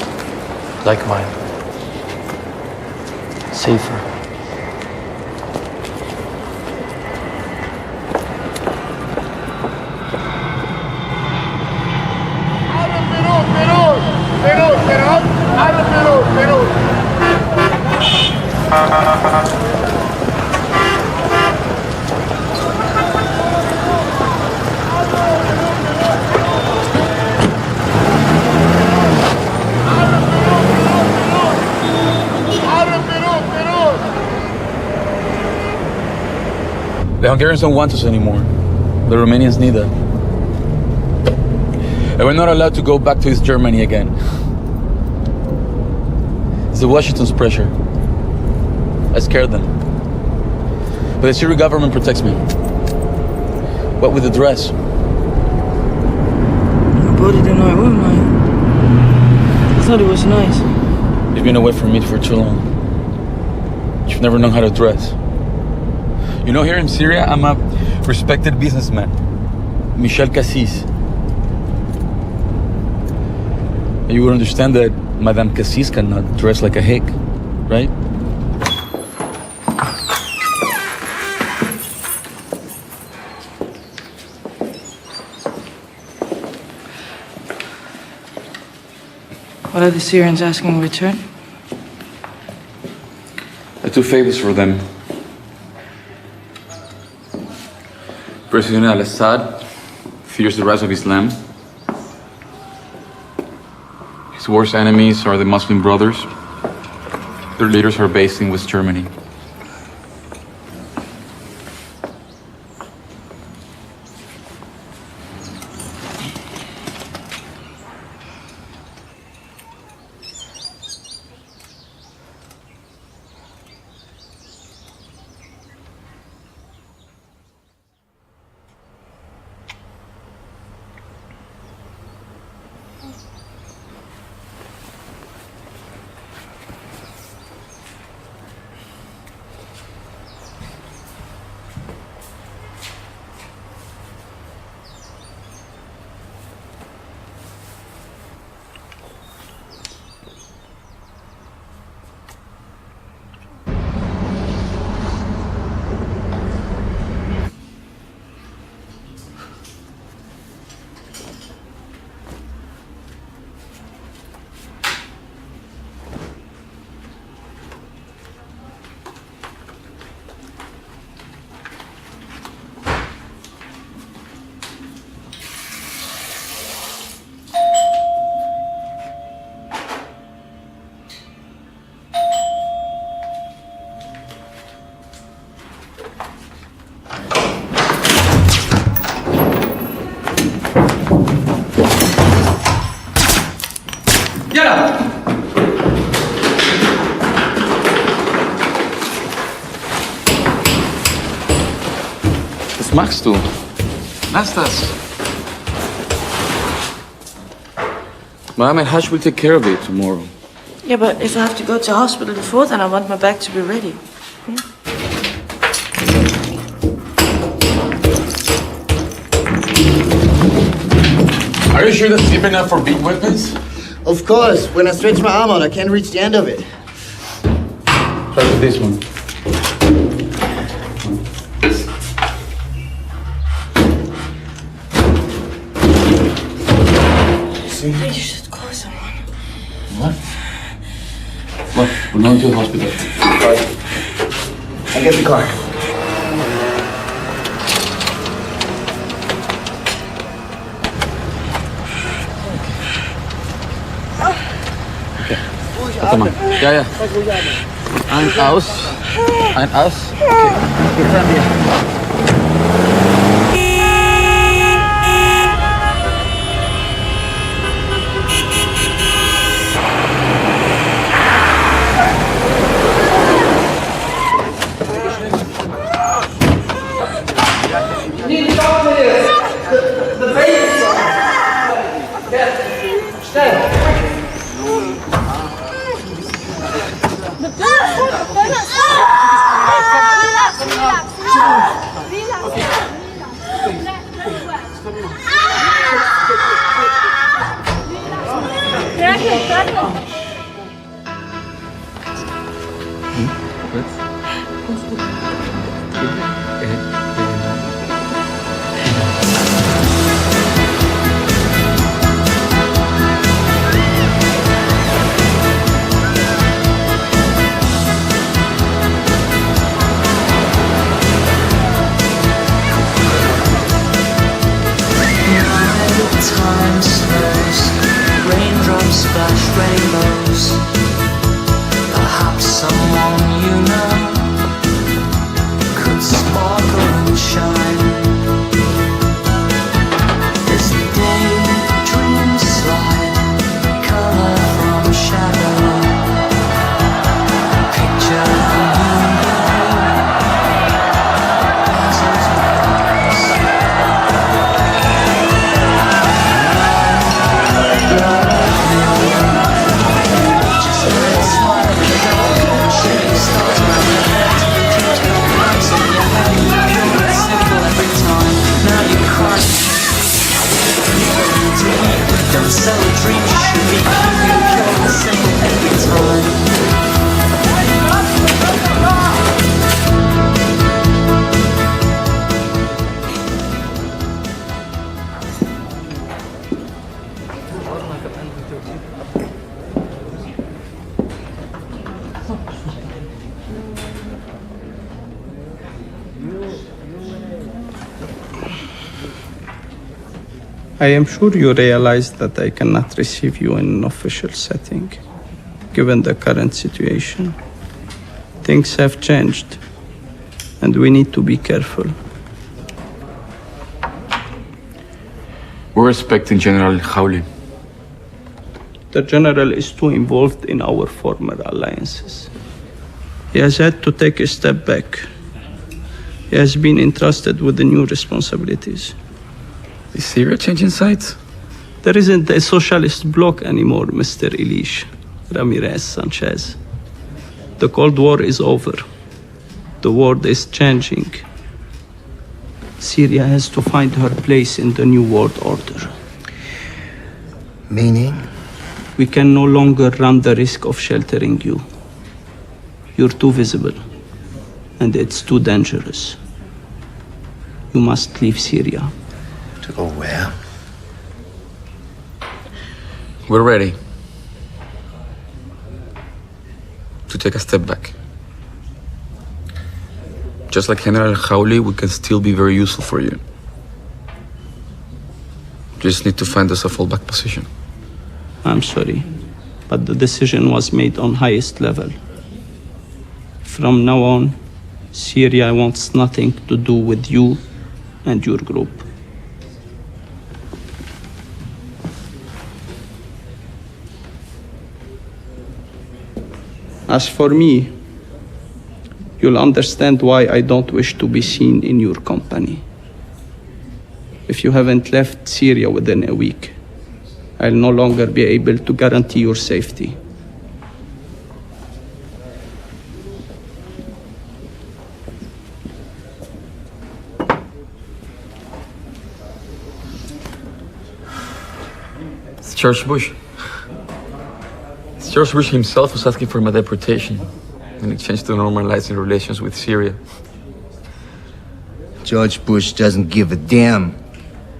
like mine. Safer. The Hungarians don't want us anymore. The Romanians neither. And we're not allowed to go back to East Germany again. It's the Washington's pressure. I scared them. But the Syrian government protects me. What with the dress? I bought it in my room. I thought it was nice. You've been away from me for too long. You've never known how to dress. You know, here in Syria, I'm a respected businessman. Michel Cassis. And you would understand that Madame Cassis cannot dress like a hick, right? What are the Syrians asking in return? I do favors for them. President al-Assad fears the rise of Islam. His worst enemies are the Muslim Brothers. Their leaders are based in West Germany. Was machst du? Lass das. Mohammed Haj will take care of it tomorrow. Yeah, but if I have to go to hospital before then, I want my bag to be ready. Are you sure that's deep enough for big weapons? Of course. When I stretch my arm out, I can't reach the end of it. Try with this one. See? You should call someone. What? What? We're going to the hospital. Right. I'll get the car. Warte mal. Ja, ja. Ein aus. Ein aus. Okay. Jetzt haben wir. Time slows, raindrops splash rainbows. Perhaps someone you know could sparkle and shine. As daydreams slide, color from shadow. Picture the moonlight, dazzles don't sell a dream, you should be pure the same every time. I am sure you realize that I cannot receive you in an official setting, given the current situation. Things have changed, and we need to be careful. We're expecting General Khawli. The general is too involved in our former alliances. He has had to take a step back. He has been entrusted with the new responsibilities. Is Syria changing sides? There isn't a socialist bloc anymore, Mr. Elish Ramirez Sanchez. The Cold War is over. The world is changing. Syria has to find her place in the new world order. Meaning? We can no longer run the risk of sheltering you. You're too visible, and it's too dangerous. You must leave Syria. To go where? We're ready to take a step back. Just like General Khawli, we can still be very useful for you. Just need to find us a fallback position. I'm sorry, but the decision was made on highest level. From now on, Syria wants nothing to do with you and your group. As for me, you'll understand why I don't wish to be seen in your company. if you haven't left Syria within a week. I'll no longer be able to guarantee your safety. It's George Bush. George Bush himself was asking for my deportation in exchange to normalizing relations with Syria. George Bush doesn't give a damn.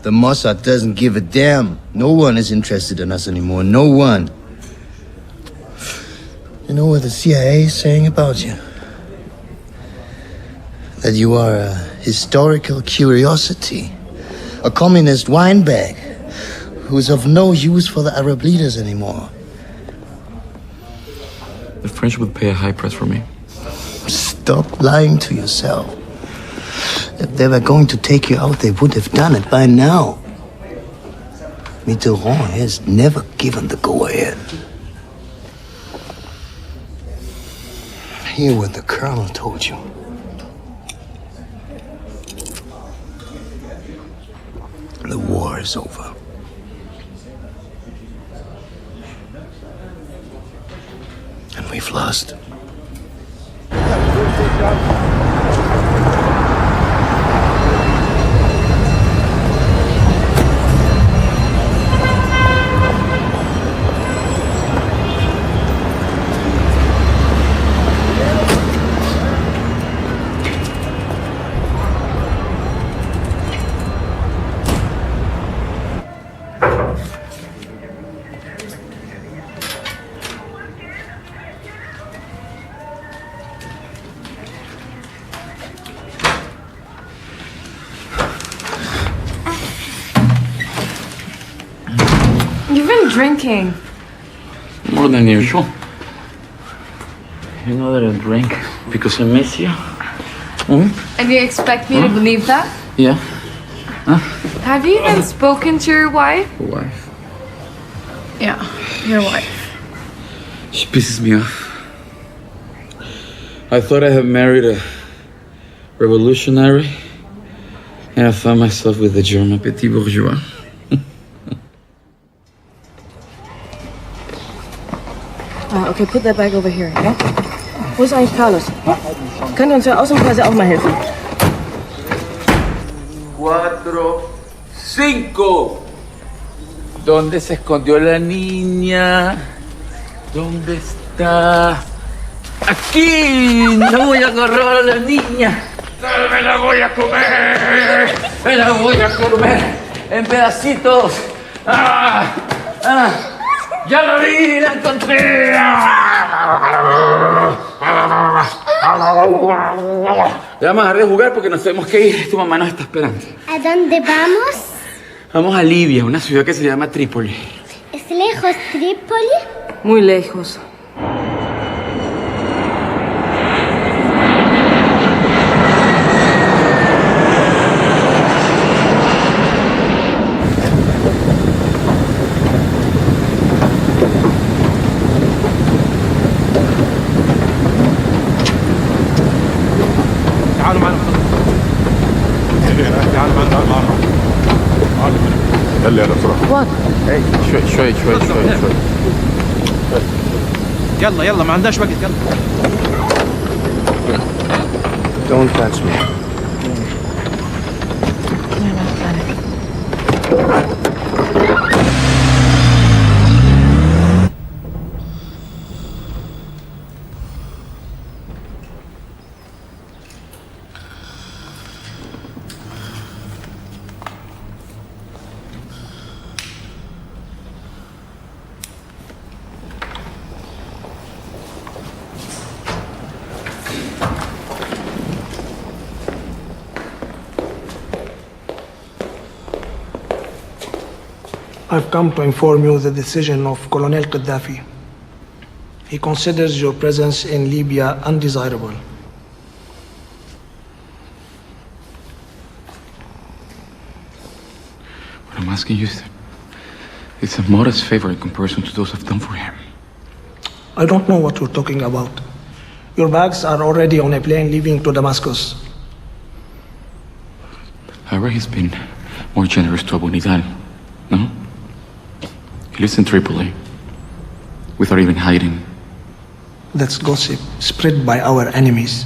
The Mossad doesn't give a damn. No one is interested in us anymore. No one. You know what the CIA is saying about you? That you are a historical curiosity. A communist winebag who's of no use for the Arab leaders anymore. The French would pay a high price for me. Stop lying to yourself. If they were going to take you out, they would have done it by now. Mitterrand has never given the go-ahead. Hear what the colonel told you. The war is over. And we've lost. You've been drinking. More than usual. You know that I drink because I miss you. And you expect me to believe that? Yeah. Have you even spoken to your wife? Wife. Yeah, your wife. She pisses me off. I thought I had married a revolutionary, and I found myself with a German petit bourgeois. Okay, put that bag over here, ja? Wo ist eigentlich Carlos? Kann uns ja ausnahmsweise auch mal helfen. 4, 5. ¿Dónde se escondió la niña? ¿Dónde está? ¡Aquí! ¡No voy a agarrar a la niña! ¡Me la voy a comer! ¡Me la voy a comer! ¡En pedacitos! ¡Ah! ¡Ah! ¡Ya la vi! ¡La encontré! Ya vamos a dejar de jugar porque nos tenemos que ir. Tu mamá nos está esperando. ¿A dónde vamos? Vamos a Libia, una ciudad que se llama Trípoli. ¿Es lejos Trípoli? Muy lejos. يلا يلا بسرعة. What? شوي يلا يلا ما عندناش وقت يلا. Don't touch me. I've come to inform you the decision of Colonel Gaddafi. He considers your presence in Libya undesirable. What I'm asking you is, it's a modest favor in comparison to those I've done for him. I don't know what you're talking about. Your bags are already on a plane leaving to Damascus. However, he's been more generous to Abu Nidal, no? He lives in Tripoli, without even hiding. That's gossip spread by our enemies.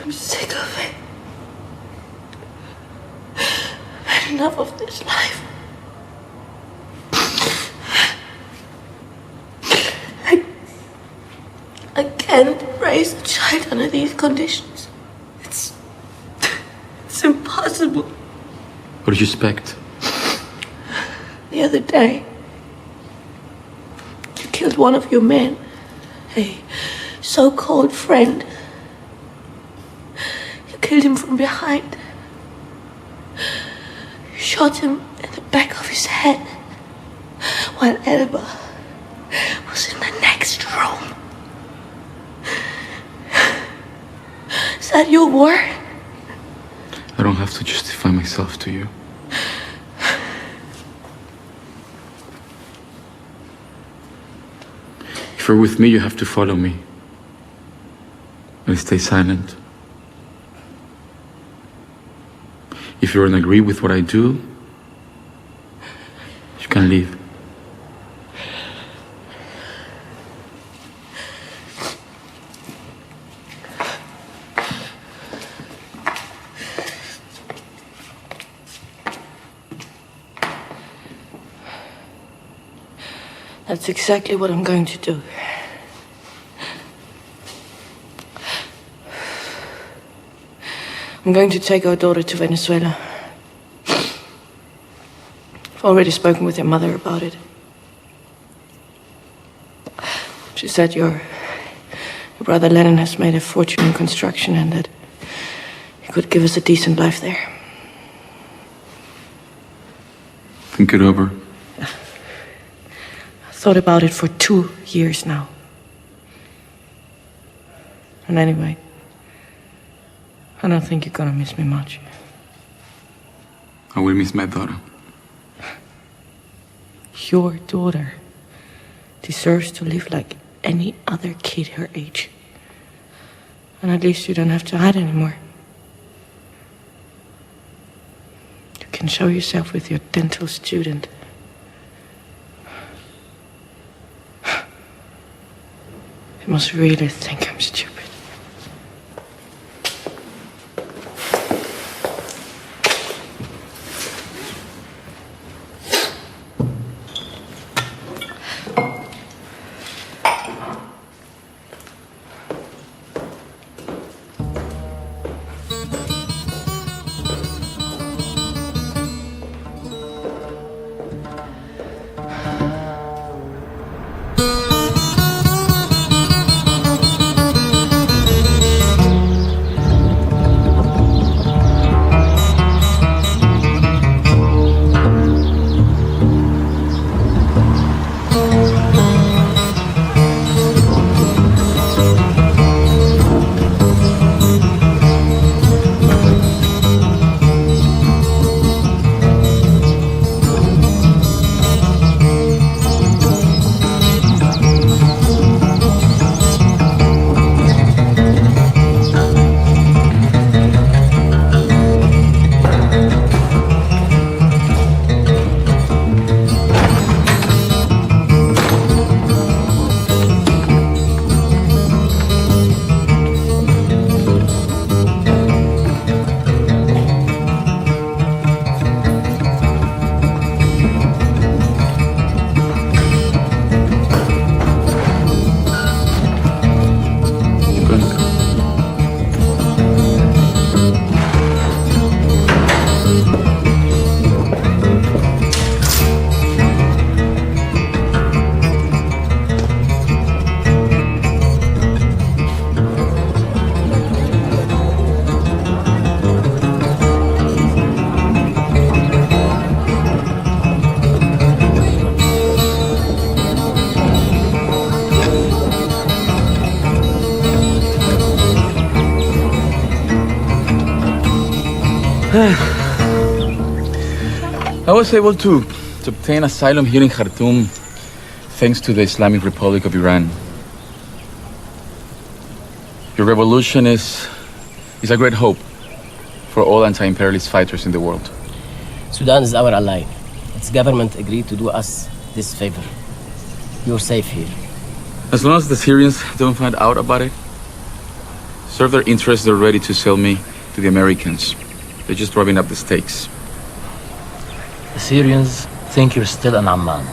I'm sick of it. I've had enough of this life. I can't raise a child under these conditions. It's impossible. What did you expect? The other day, you killed one of your men, a so-called friend. You killed him from behind. You shot him in the back of his head while Elba was in the next room. Is that your word? I don't have to justify myself to you. If you're with me, you have to follow me. And stay silent. If you don't agree with what I do, you can leave. That's exactly what I'm going to do. I'm going to take our daughter to Venezuela. I've already spoken with your mother about it. She said your brother Lennon has made a fortune in construction and that he could give us a decent life there. Think it over. I've thought about it for 2 years now. And anyway, I don't think you're gonna miss me much. I will miss my daughter. Your daughter deserves to live like any other kid her age. And at least you don't have to hide anymore. You can show yourself with your dental student. You must really think I'm stupid. I was able to obtain asylum here in Khartoum thanks to the Islamic Republic of Iran. Your revolution is a great hope for all anti-imperialist fighters in the world. Sudan is our ally. Its government agreed to do us this favor. You're safe here. As long as the Syrians don't find out about it, serve their interests, they're ready to sell me to the Americans. They're just rubbing up the stakes. The Syrians think you're still in Amman.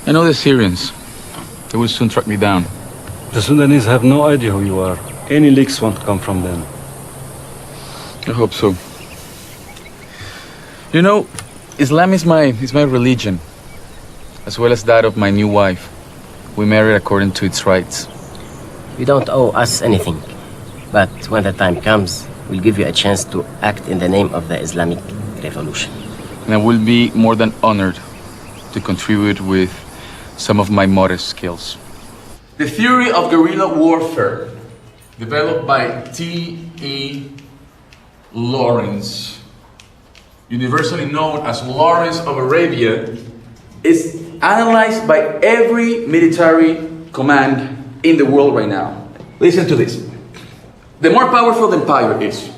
I know the Syrians. They will soon track me down. The Sudanese have no idea who you are. Any leaks won't come from them. I hope so. You know, Islam is my religion, as well as that of my new wife. We married according to its rites. You don't owe us anything, but when the time comes, we'll give you a chance to act in the name of the Islamic Revolution. And I will be more than honored to contribute with some of my modest skills. The theory of guerrilla warfare, developed by T.E. Lawrence, universally known as Lawrence of Arabia, is analyzed by every military command in the world right now. Listen to this. The more powerful the empire is,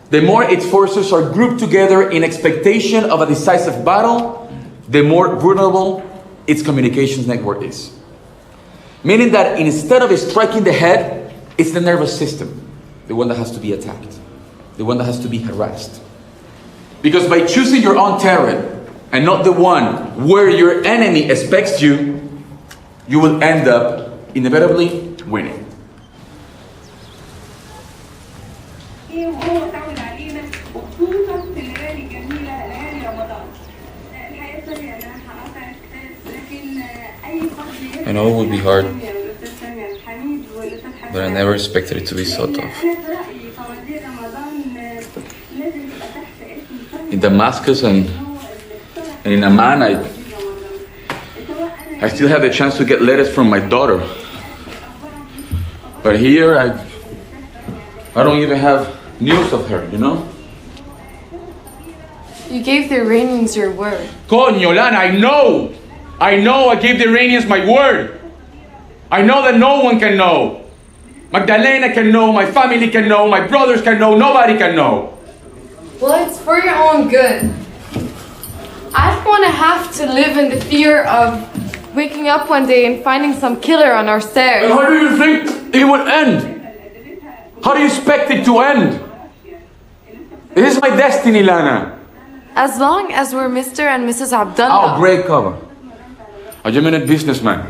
the more its forces are grouped together in expectation of a decisive battle, the more vulnerable its communications network is. Meaning that instead of striking the head, it's the nervous system, the one that has to be attacked, the one that has to be harassed. Because by choosing your own terrain and not the one where your enemy expects you, you will end up inevitably winning. I know it would be hard, but I never expected it to be so tough. In Damascus and in Amman, I still have the chance to get letters from my daughter. But here, I don't even have news of her, you know? You gave the Iranians your word. Coño, Lana, I know I gave the Iranians my word. I know that no one can know. Magdalena can know, my family can know, my brothers can know, nobody can know. Well, it's for your own good. I don't want to have to live in the fear of waking up one day and finding some killer on our stairs. And how do you think it would end? How do you expect it to end? This is my destiny, Lana. As long as we're Mr. and Mrs. Abdullah. Oh, great cover. A genuine businessman.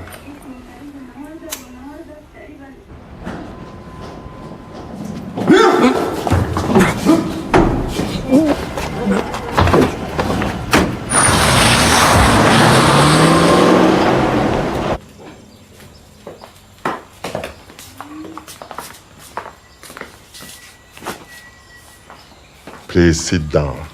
Please sit down.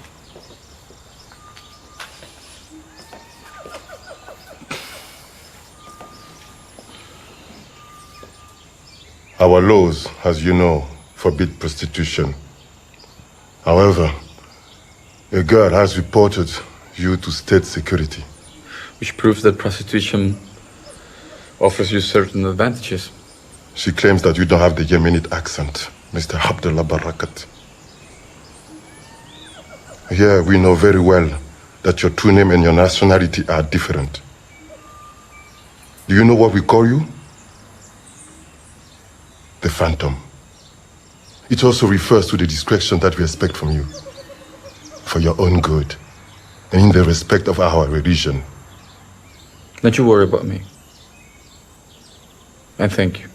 Our laws, as you know, forbid prostitution. However, a girl has reported you to state security. Which proves that prostitution offers you certain advantages. She claims that you don't have the Yemenite accent, Mr. Abdullah Barakat. Here, we know very well that your true name and your nationality are different. Do you know what we call you? The Phantom. It also refers to the discretion that we expect from you, for your own good, and in the respect of our religion. Don't you worry about me. And thank you.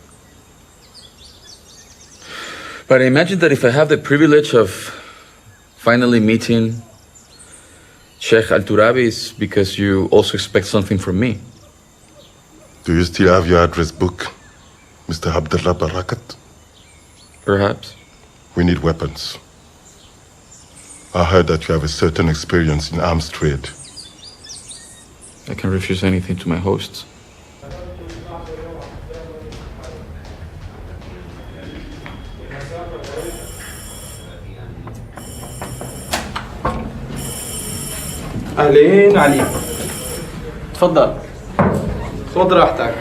But I imagine that if I have the privilege of finally meeting Sheikh Al-Turabi, it's because you also expect something from me. Do you still have your address book, Mr. Abdullah Barakat? Perhaps. We need weapons. I heard that you have a certain experience in arms trade. I can refuse anything to my hosts. أهلين علي. تفضل. خذ راحتك.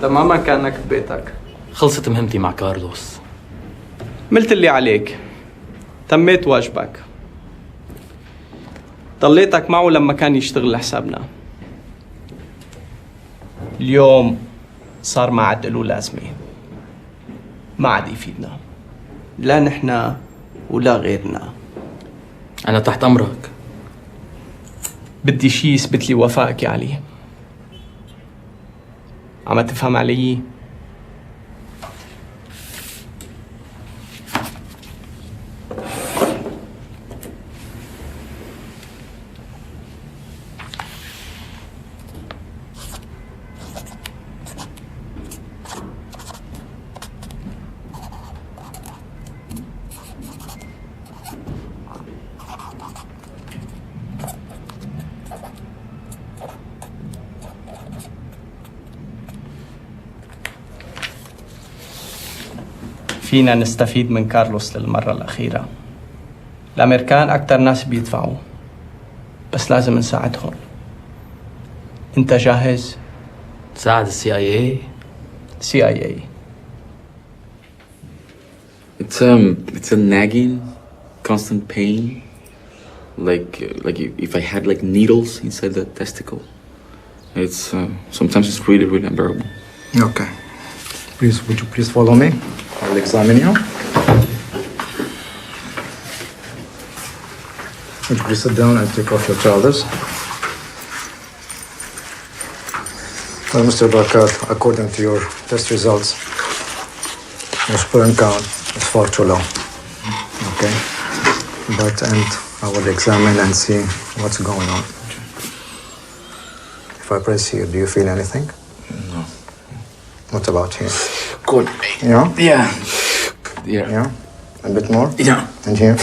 تماما كأنك ببيتك. خلصت مهمتي مع كارلوس. عملت اللي عليك. تميت واجبك. ضليتك معه لما كان يشتغل لحسابنا. اليوم صار ما عاد له لازمة. ما عاد يفيدنا. لا نحن ولا غيرنا. أنا تحت أمرك. بدي شي يثبت لي وفائك يا علي. عم تفهم علي؟ فينا نستفيد من كارلوس للمرة الأخيرة. الأمريكان أكتر ناس بيدفعوا، بس لازم نساعدهم. أنت جاهز؟ تساعد CIA؟ CIA. It's a nagging, constant pain, like if I had like needles inside the testicle. It's sometimes it's really unbearable. Okay. Would you please follow me? I'll examine you. Would you please sit down and take off your trousers? Well, Mr. Barakat, according to your test results, your sperm count is far too low. Okay? And I will examine and see what's going on. If I press here, do you feel anything? No. What about here? Good. Yeah? Yeah. Yeah? A bit more? Yeah. And here?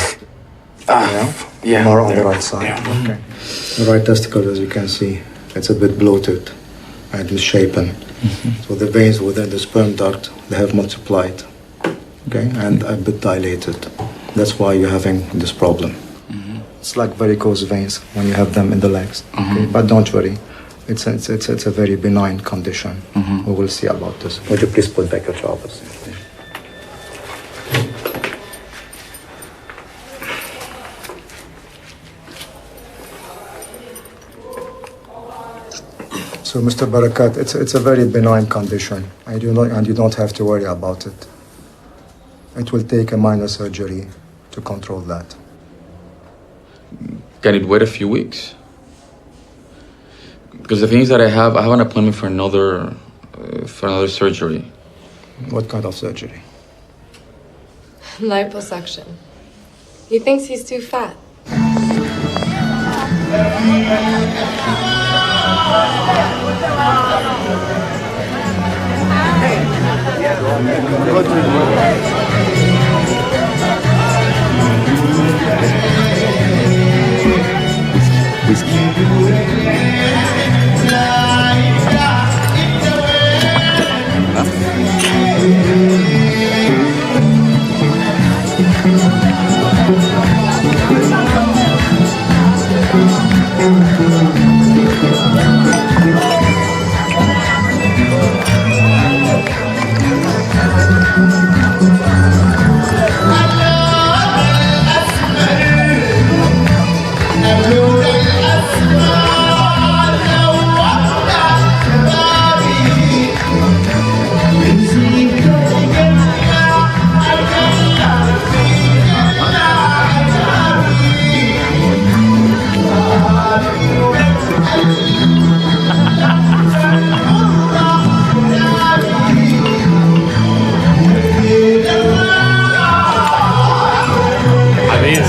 Yeah. More on the right side. Yeah. Okay. The right testicle, as you can see, it's a bit bloated and misshapen. So the veins within the sperm duct, they have multiplied, okay, and a bit dilated. That's why you're having this problem. It's like varicose veins when you have them in the legs. Okay? But don't worry, it's a very benign condition. We will see about this. Would you please put back your trousers? So, Mr. Barakat, it's a very benign condition, and you don't have to worry about it. It will take a minor surgery to control that. Can it wait a few weeks? Because the thing is that I have an appointment for another surgery. What kind of surgery? Liposuction. He thinks he's too fat.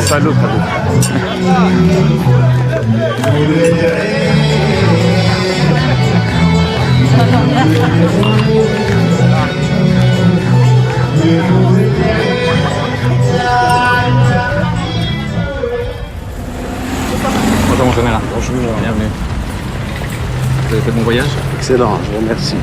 Salud, Bonjour mon général. Bonjour. Bienvenue. Vous avez fait bon voyage? Excellent, je vous remercie.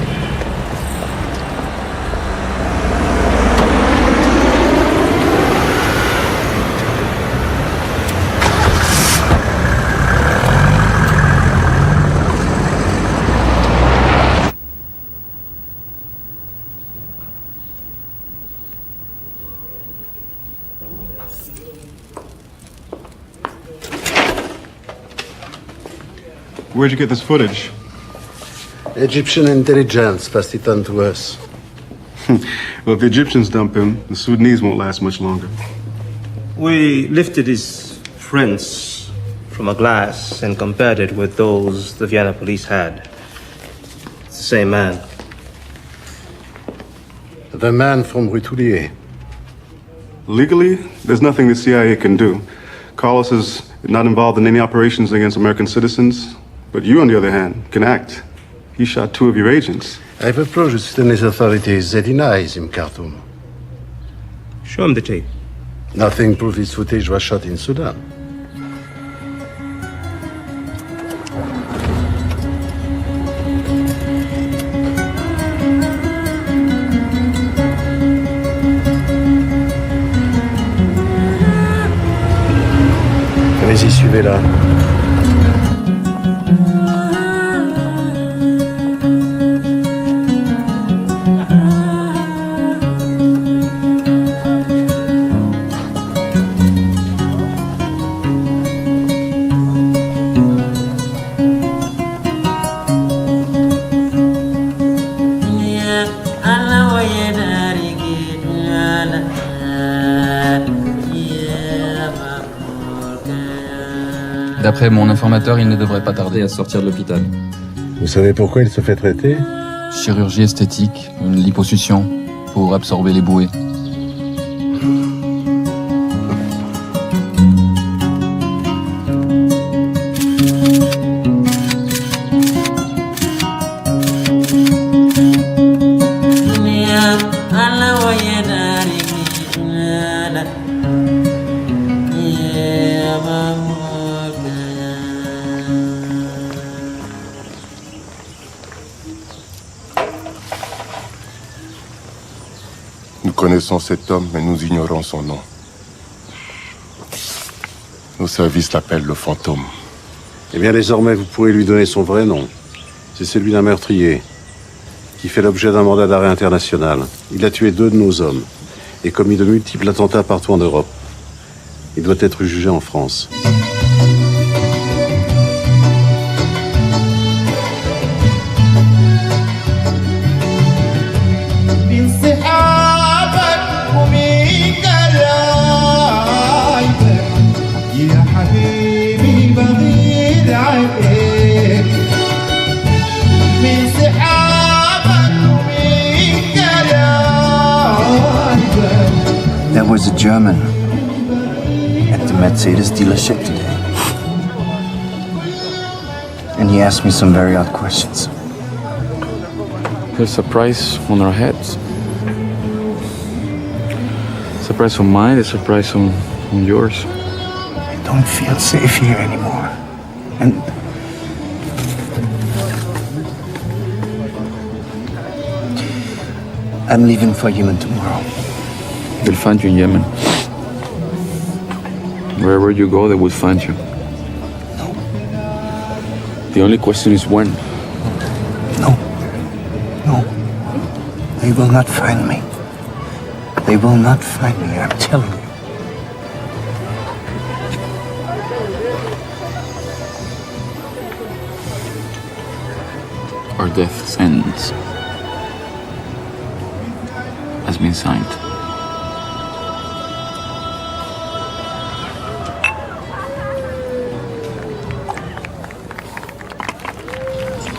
Where'd you get this footage? Egyptian intelligence passed it on to us. Well, if the Egyptians dump him, the Sudanese won't last much longer. We lifted his prints from a glass and compared it with those the Vienna police had. It's the same man. The man from Rue Toulier. Legally, there's nothing the CIA can do. Carlos is not involved in any operations against American citizens, but you, on the other hand, can act. He shot 2 of your agents. I've approached the Sudanese authorities. They deny him Khartoum. Show him the tape. Nothing proves his footage was shot in Sudan. Allez-y, suivez-la. D'après mon informateur, il ne devrait pas tarder à sortir de l'hôpital. Vous savez pourquoi il se fait traiter? Chirurgie esthétique, une liposuction pour absorber les bouées. Nous connaissons cet homme, mais nous ignorons son nom. Nos services l'appellent le fantôme. Eh bien, désormais, vous pourrez lui donner son vrai nom. C'est celui d'un meurtrier qui fait l'objet d'un mandat d'arrêt international. Il a tué 2 de nos hommes et commis de multiples attentats partout en Europe. Il doit être jugé en France. There was a German at the Mercedes dealership today. And he asked me some very odd questions. There's a price on our heads. There's a price on mine, there's a price on yours. I don't feel safe here anymore. And I'm leaving for Yemen tomorrow. They'll find you in Yemen. Wherever you go, they will find you. No. The only question is when. No. They will not find me. They will not find me, I'm telling you. Our death sentence has been signed.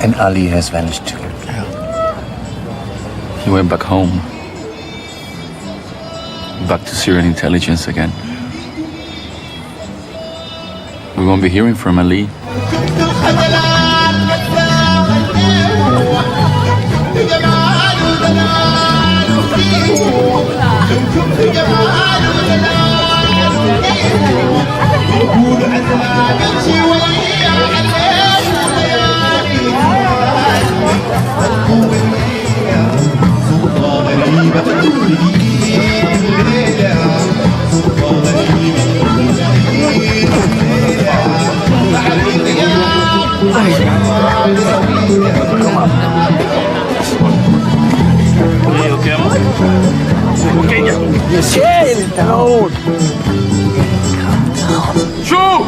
And Ali has vanished too. He went back home. Back to Syrian intelligence again. We won't be hearing from Ali. Calm down. Chou!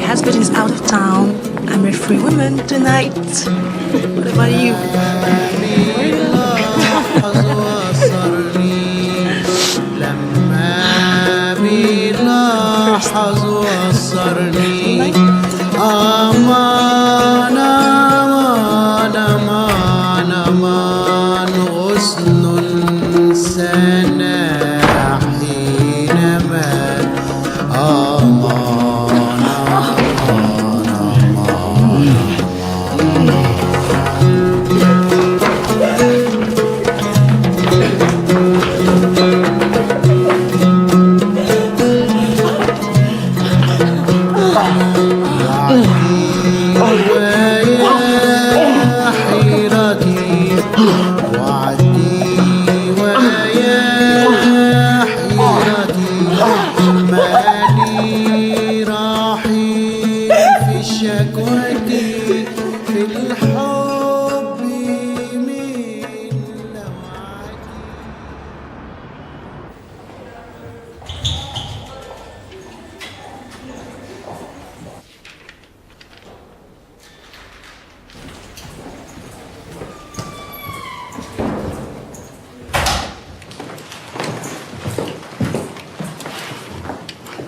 husband is out of town. I'm a free woman tonight. What about you?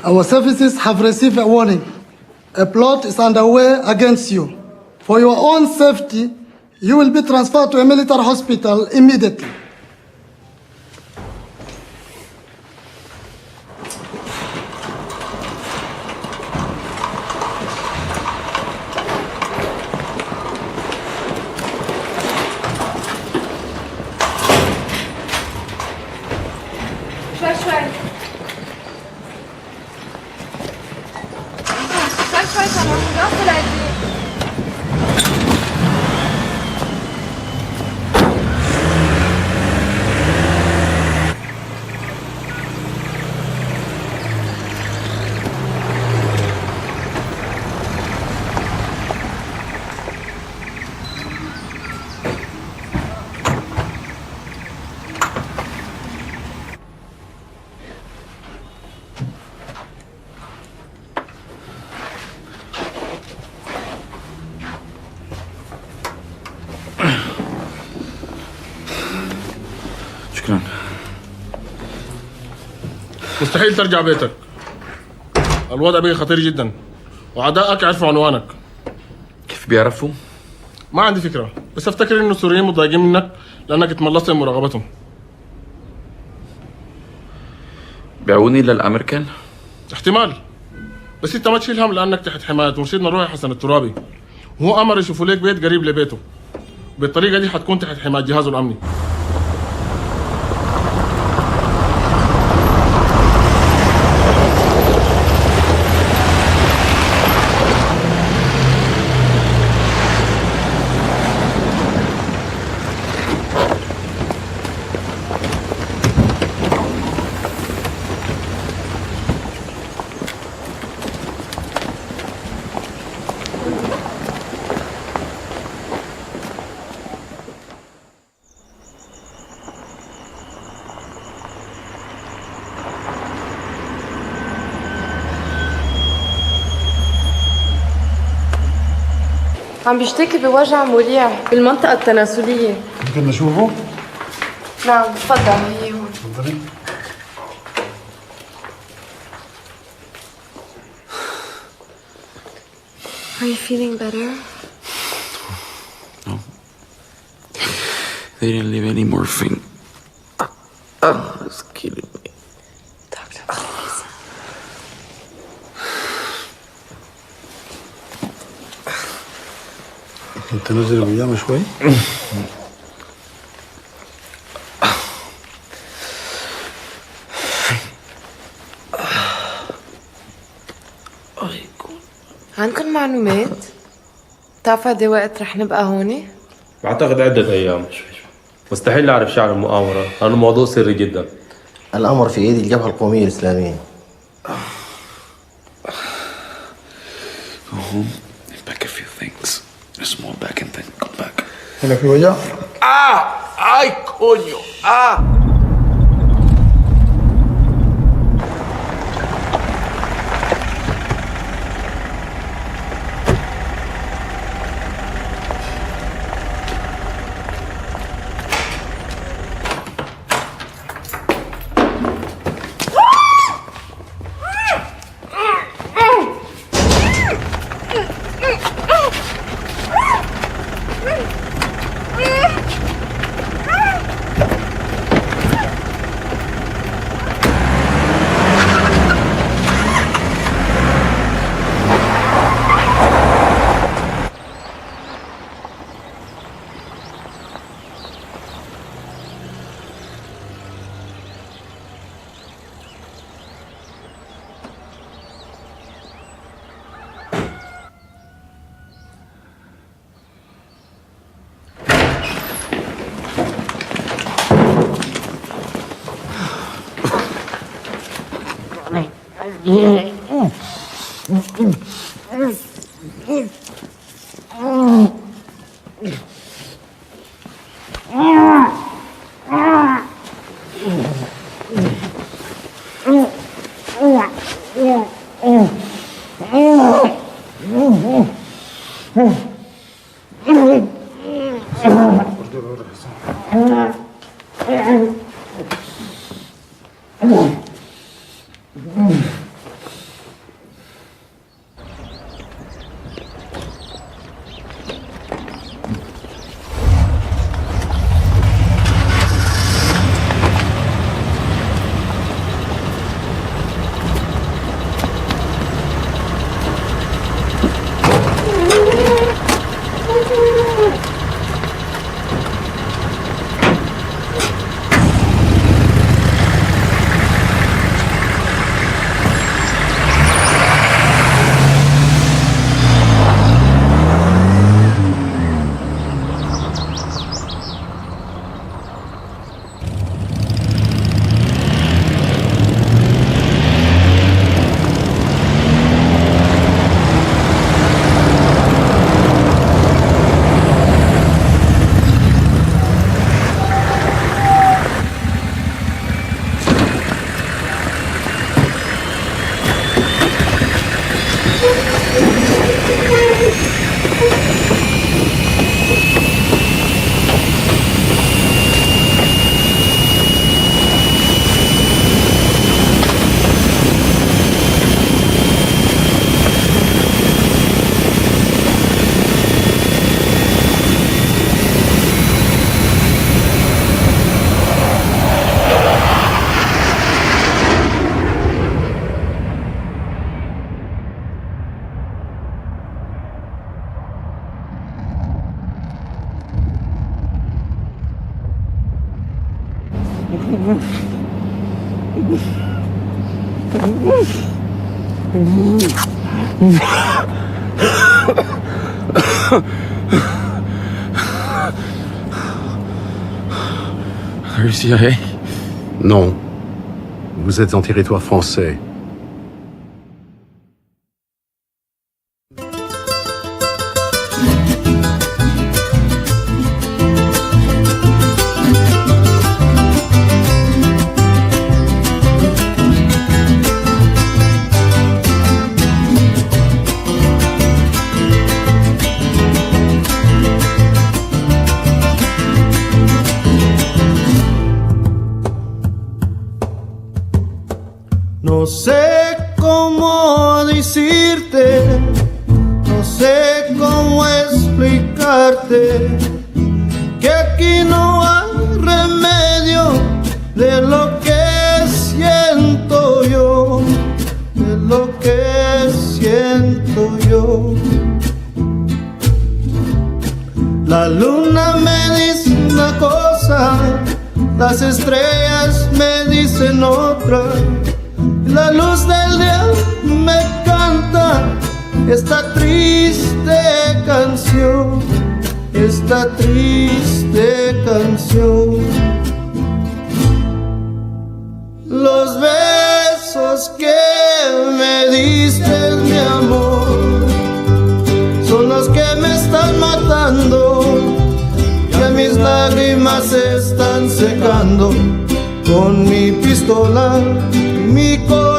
Our services have received a warning. A plot is underway against you. For your own safety, you will be transferred to a military hospital immediately. شكرا. مستحيل ترجع بيتك. الوضع بقى خطير جدا وأعدائك عرفوا عنوانك. كيف بيعرفوا؟ ما عندي فكرة، بس افتكر انه السوريين متضايقين منك لانك اتملصت من مراقبتهم. بيعوني للامريكان؟ احتمال، بس انت ما تشيل هم لانك تحت حماية مرشدنا الروحي حسن الترابي، وهو امر يشوفوا لك بيت قريب لبيته. بالطريقة دي حتكون تحت حماية جهازه الامني. عم بيشتكي بوجع مريع بالمنطقة التناسلية. ممكن نشوفه؟ نعم تفضل، هي هون. تفضلي. Are you feeling better? No. They didn't leave any morphine. It's killing me. Doctor, please. انت نزل البيجامه شوي؟ عندكم معلومات؟ بتعرفوا قد ايه وقت رح نبقى هون؟ بعتقد عدة أيام. مستحيل نعرف شيء عن المؤامرة لأنه موضوع سري جدا. الأمر في إيد الجبهة القومية الإسلامية. Go home and pack a few things. A small bag and then come back. هنا في وجع؟ ¡Ay, coño! Are you CIA? Non. Vous êtes en territoire français. No sé cómo decirte, no sé cómo explicarte que aquí no hay remedio de lo que siento yo, de lo que siento yo. La luna me dice una cosa, las estrellas me dicen otra. La luz del día me canta esta triste canción, esta triste canción. Los besos que me diste, mi amor, son los que me están matando, que mis lágrimas se están secando con mi pistola y mi corazón.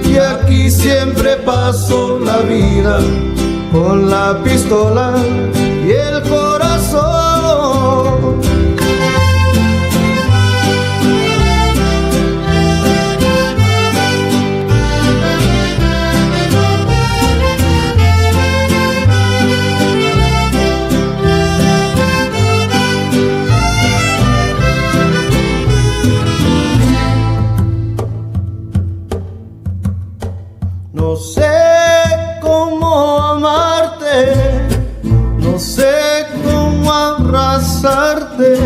Y aquí siempre paso la vida con la pistola y el corazón. No sé cómo amarte, no sé cómo abrazarte,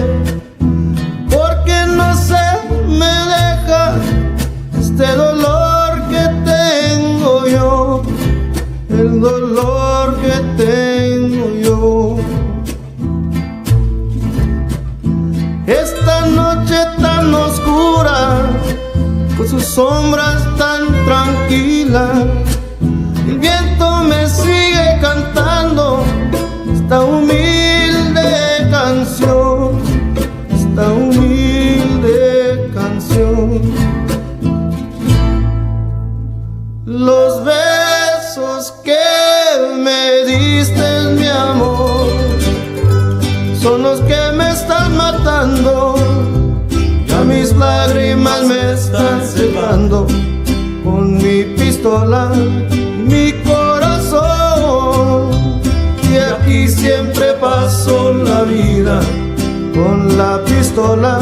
porque no se me deja este dolor que tengo yo, el dolor que tengo yo. Esta noche tan oscura, con sus sombras tan tranquilas, el viento me sigue cantando esta humilde canción, esta humilde canción. Los besos que me diste, mi amor, son los que me están matando. Ya mis lágrimas me están secando con mi pistola y mi corazón. Y aquí siempre paso la vida con la pistola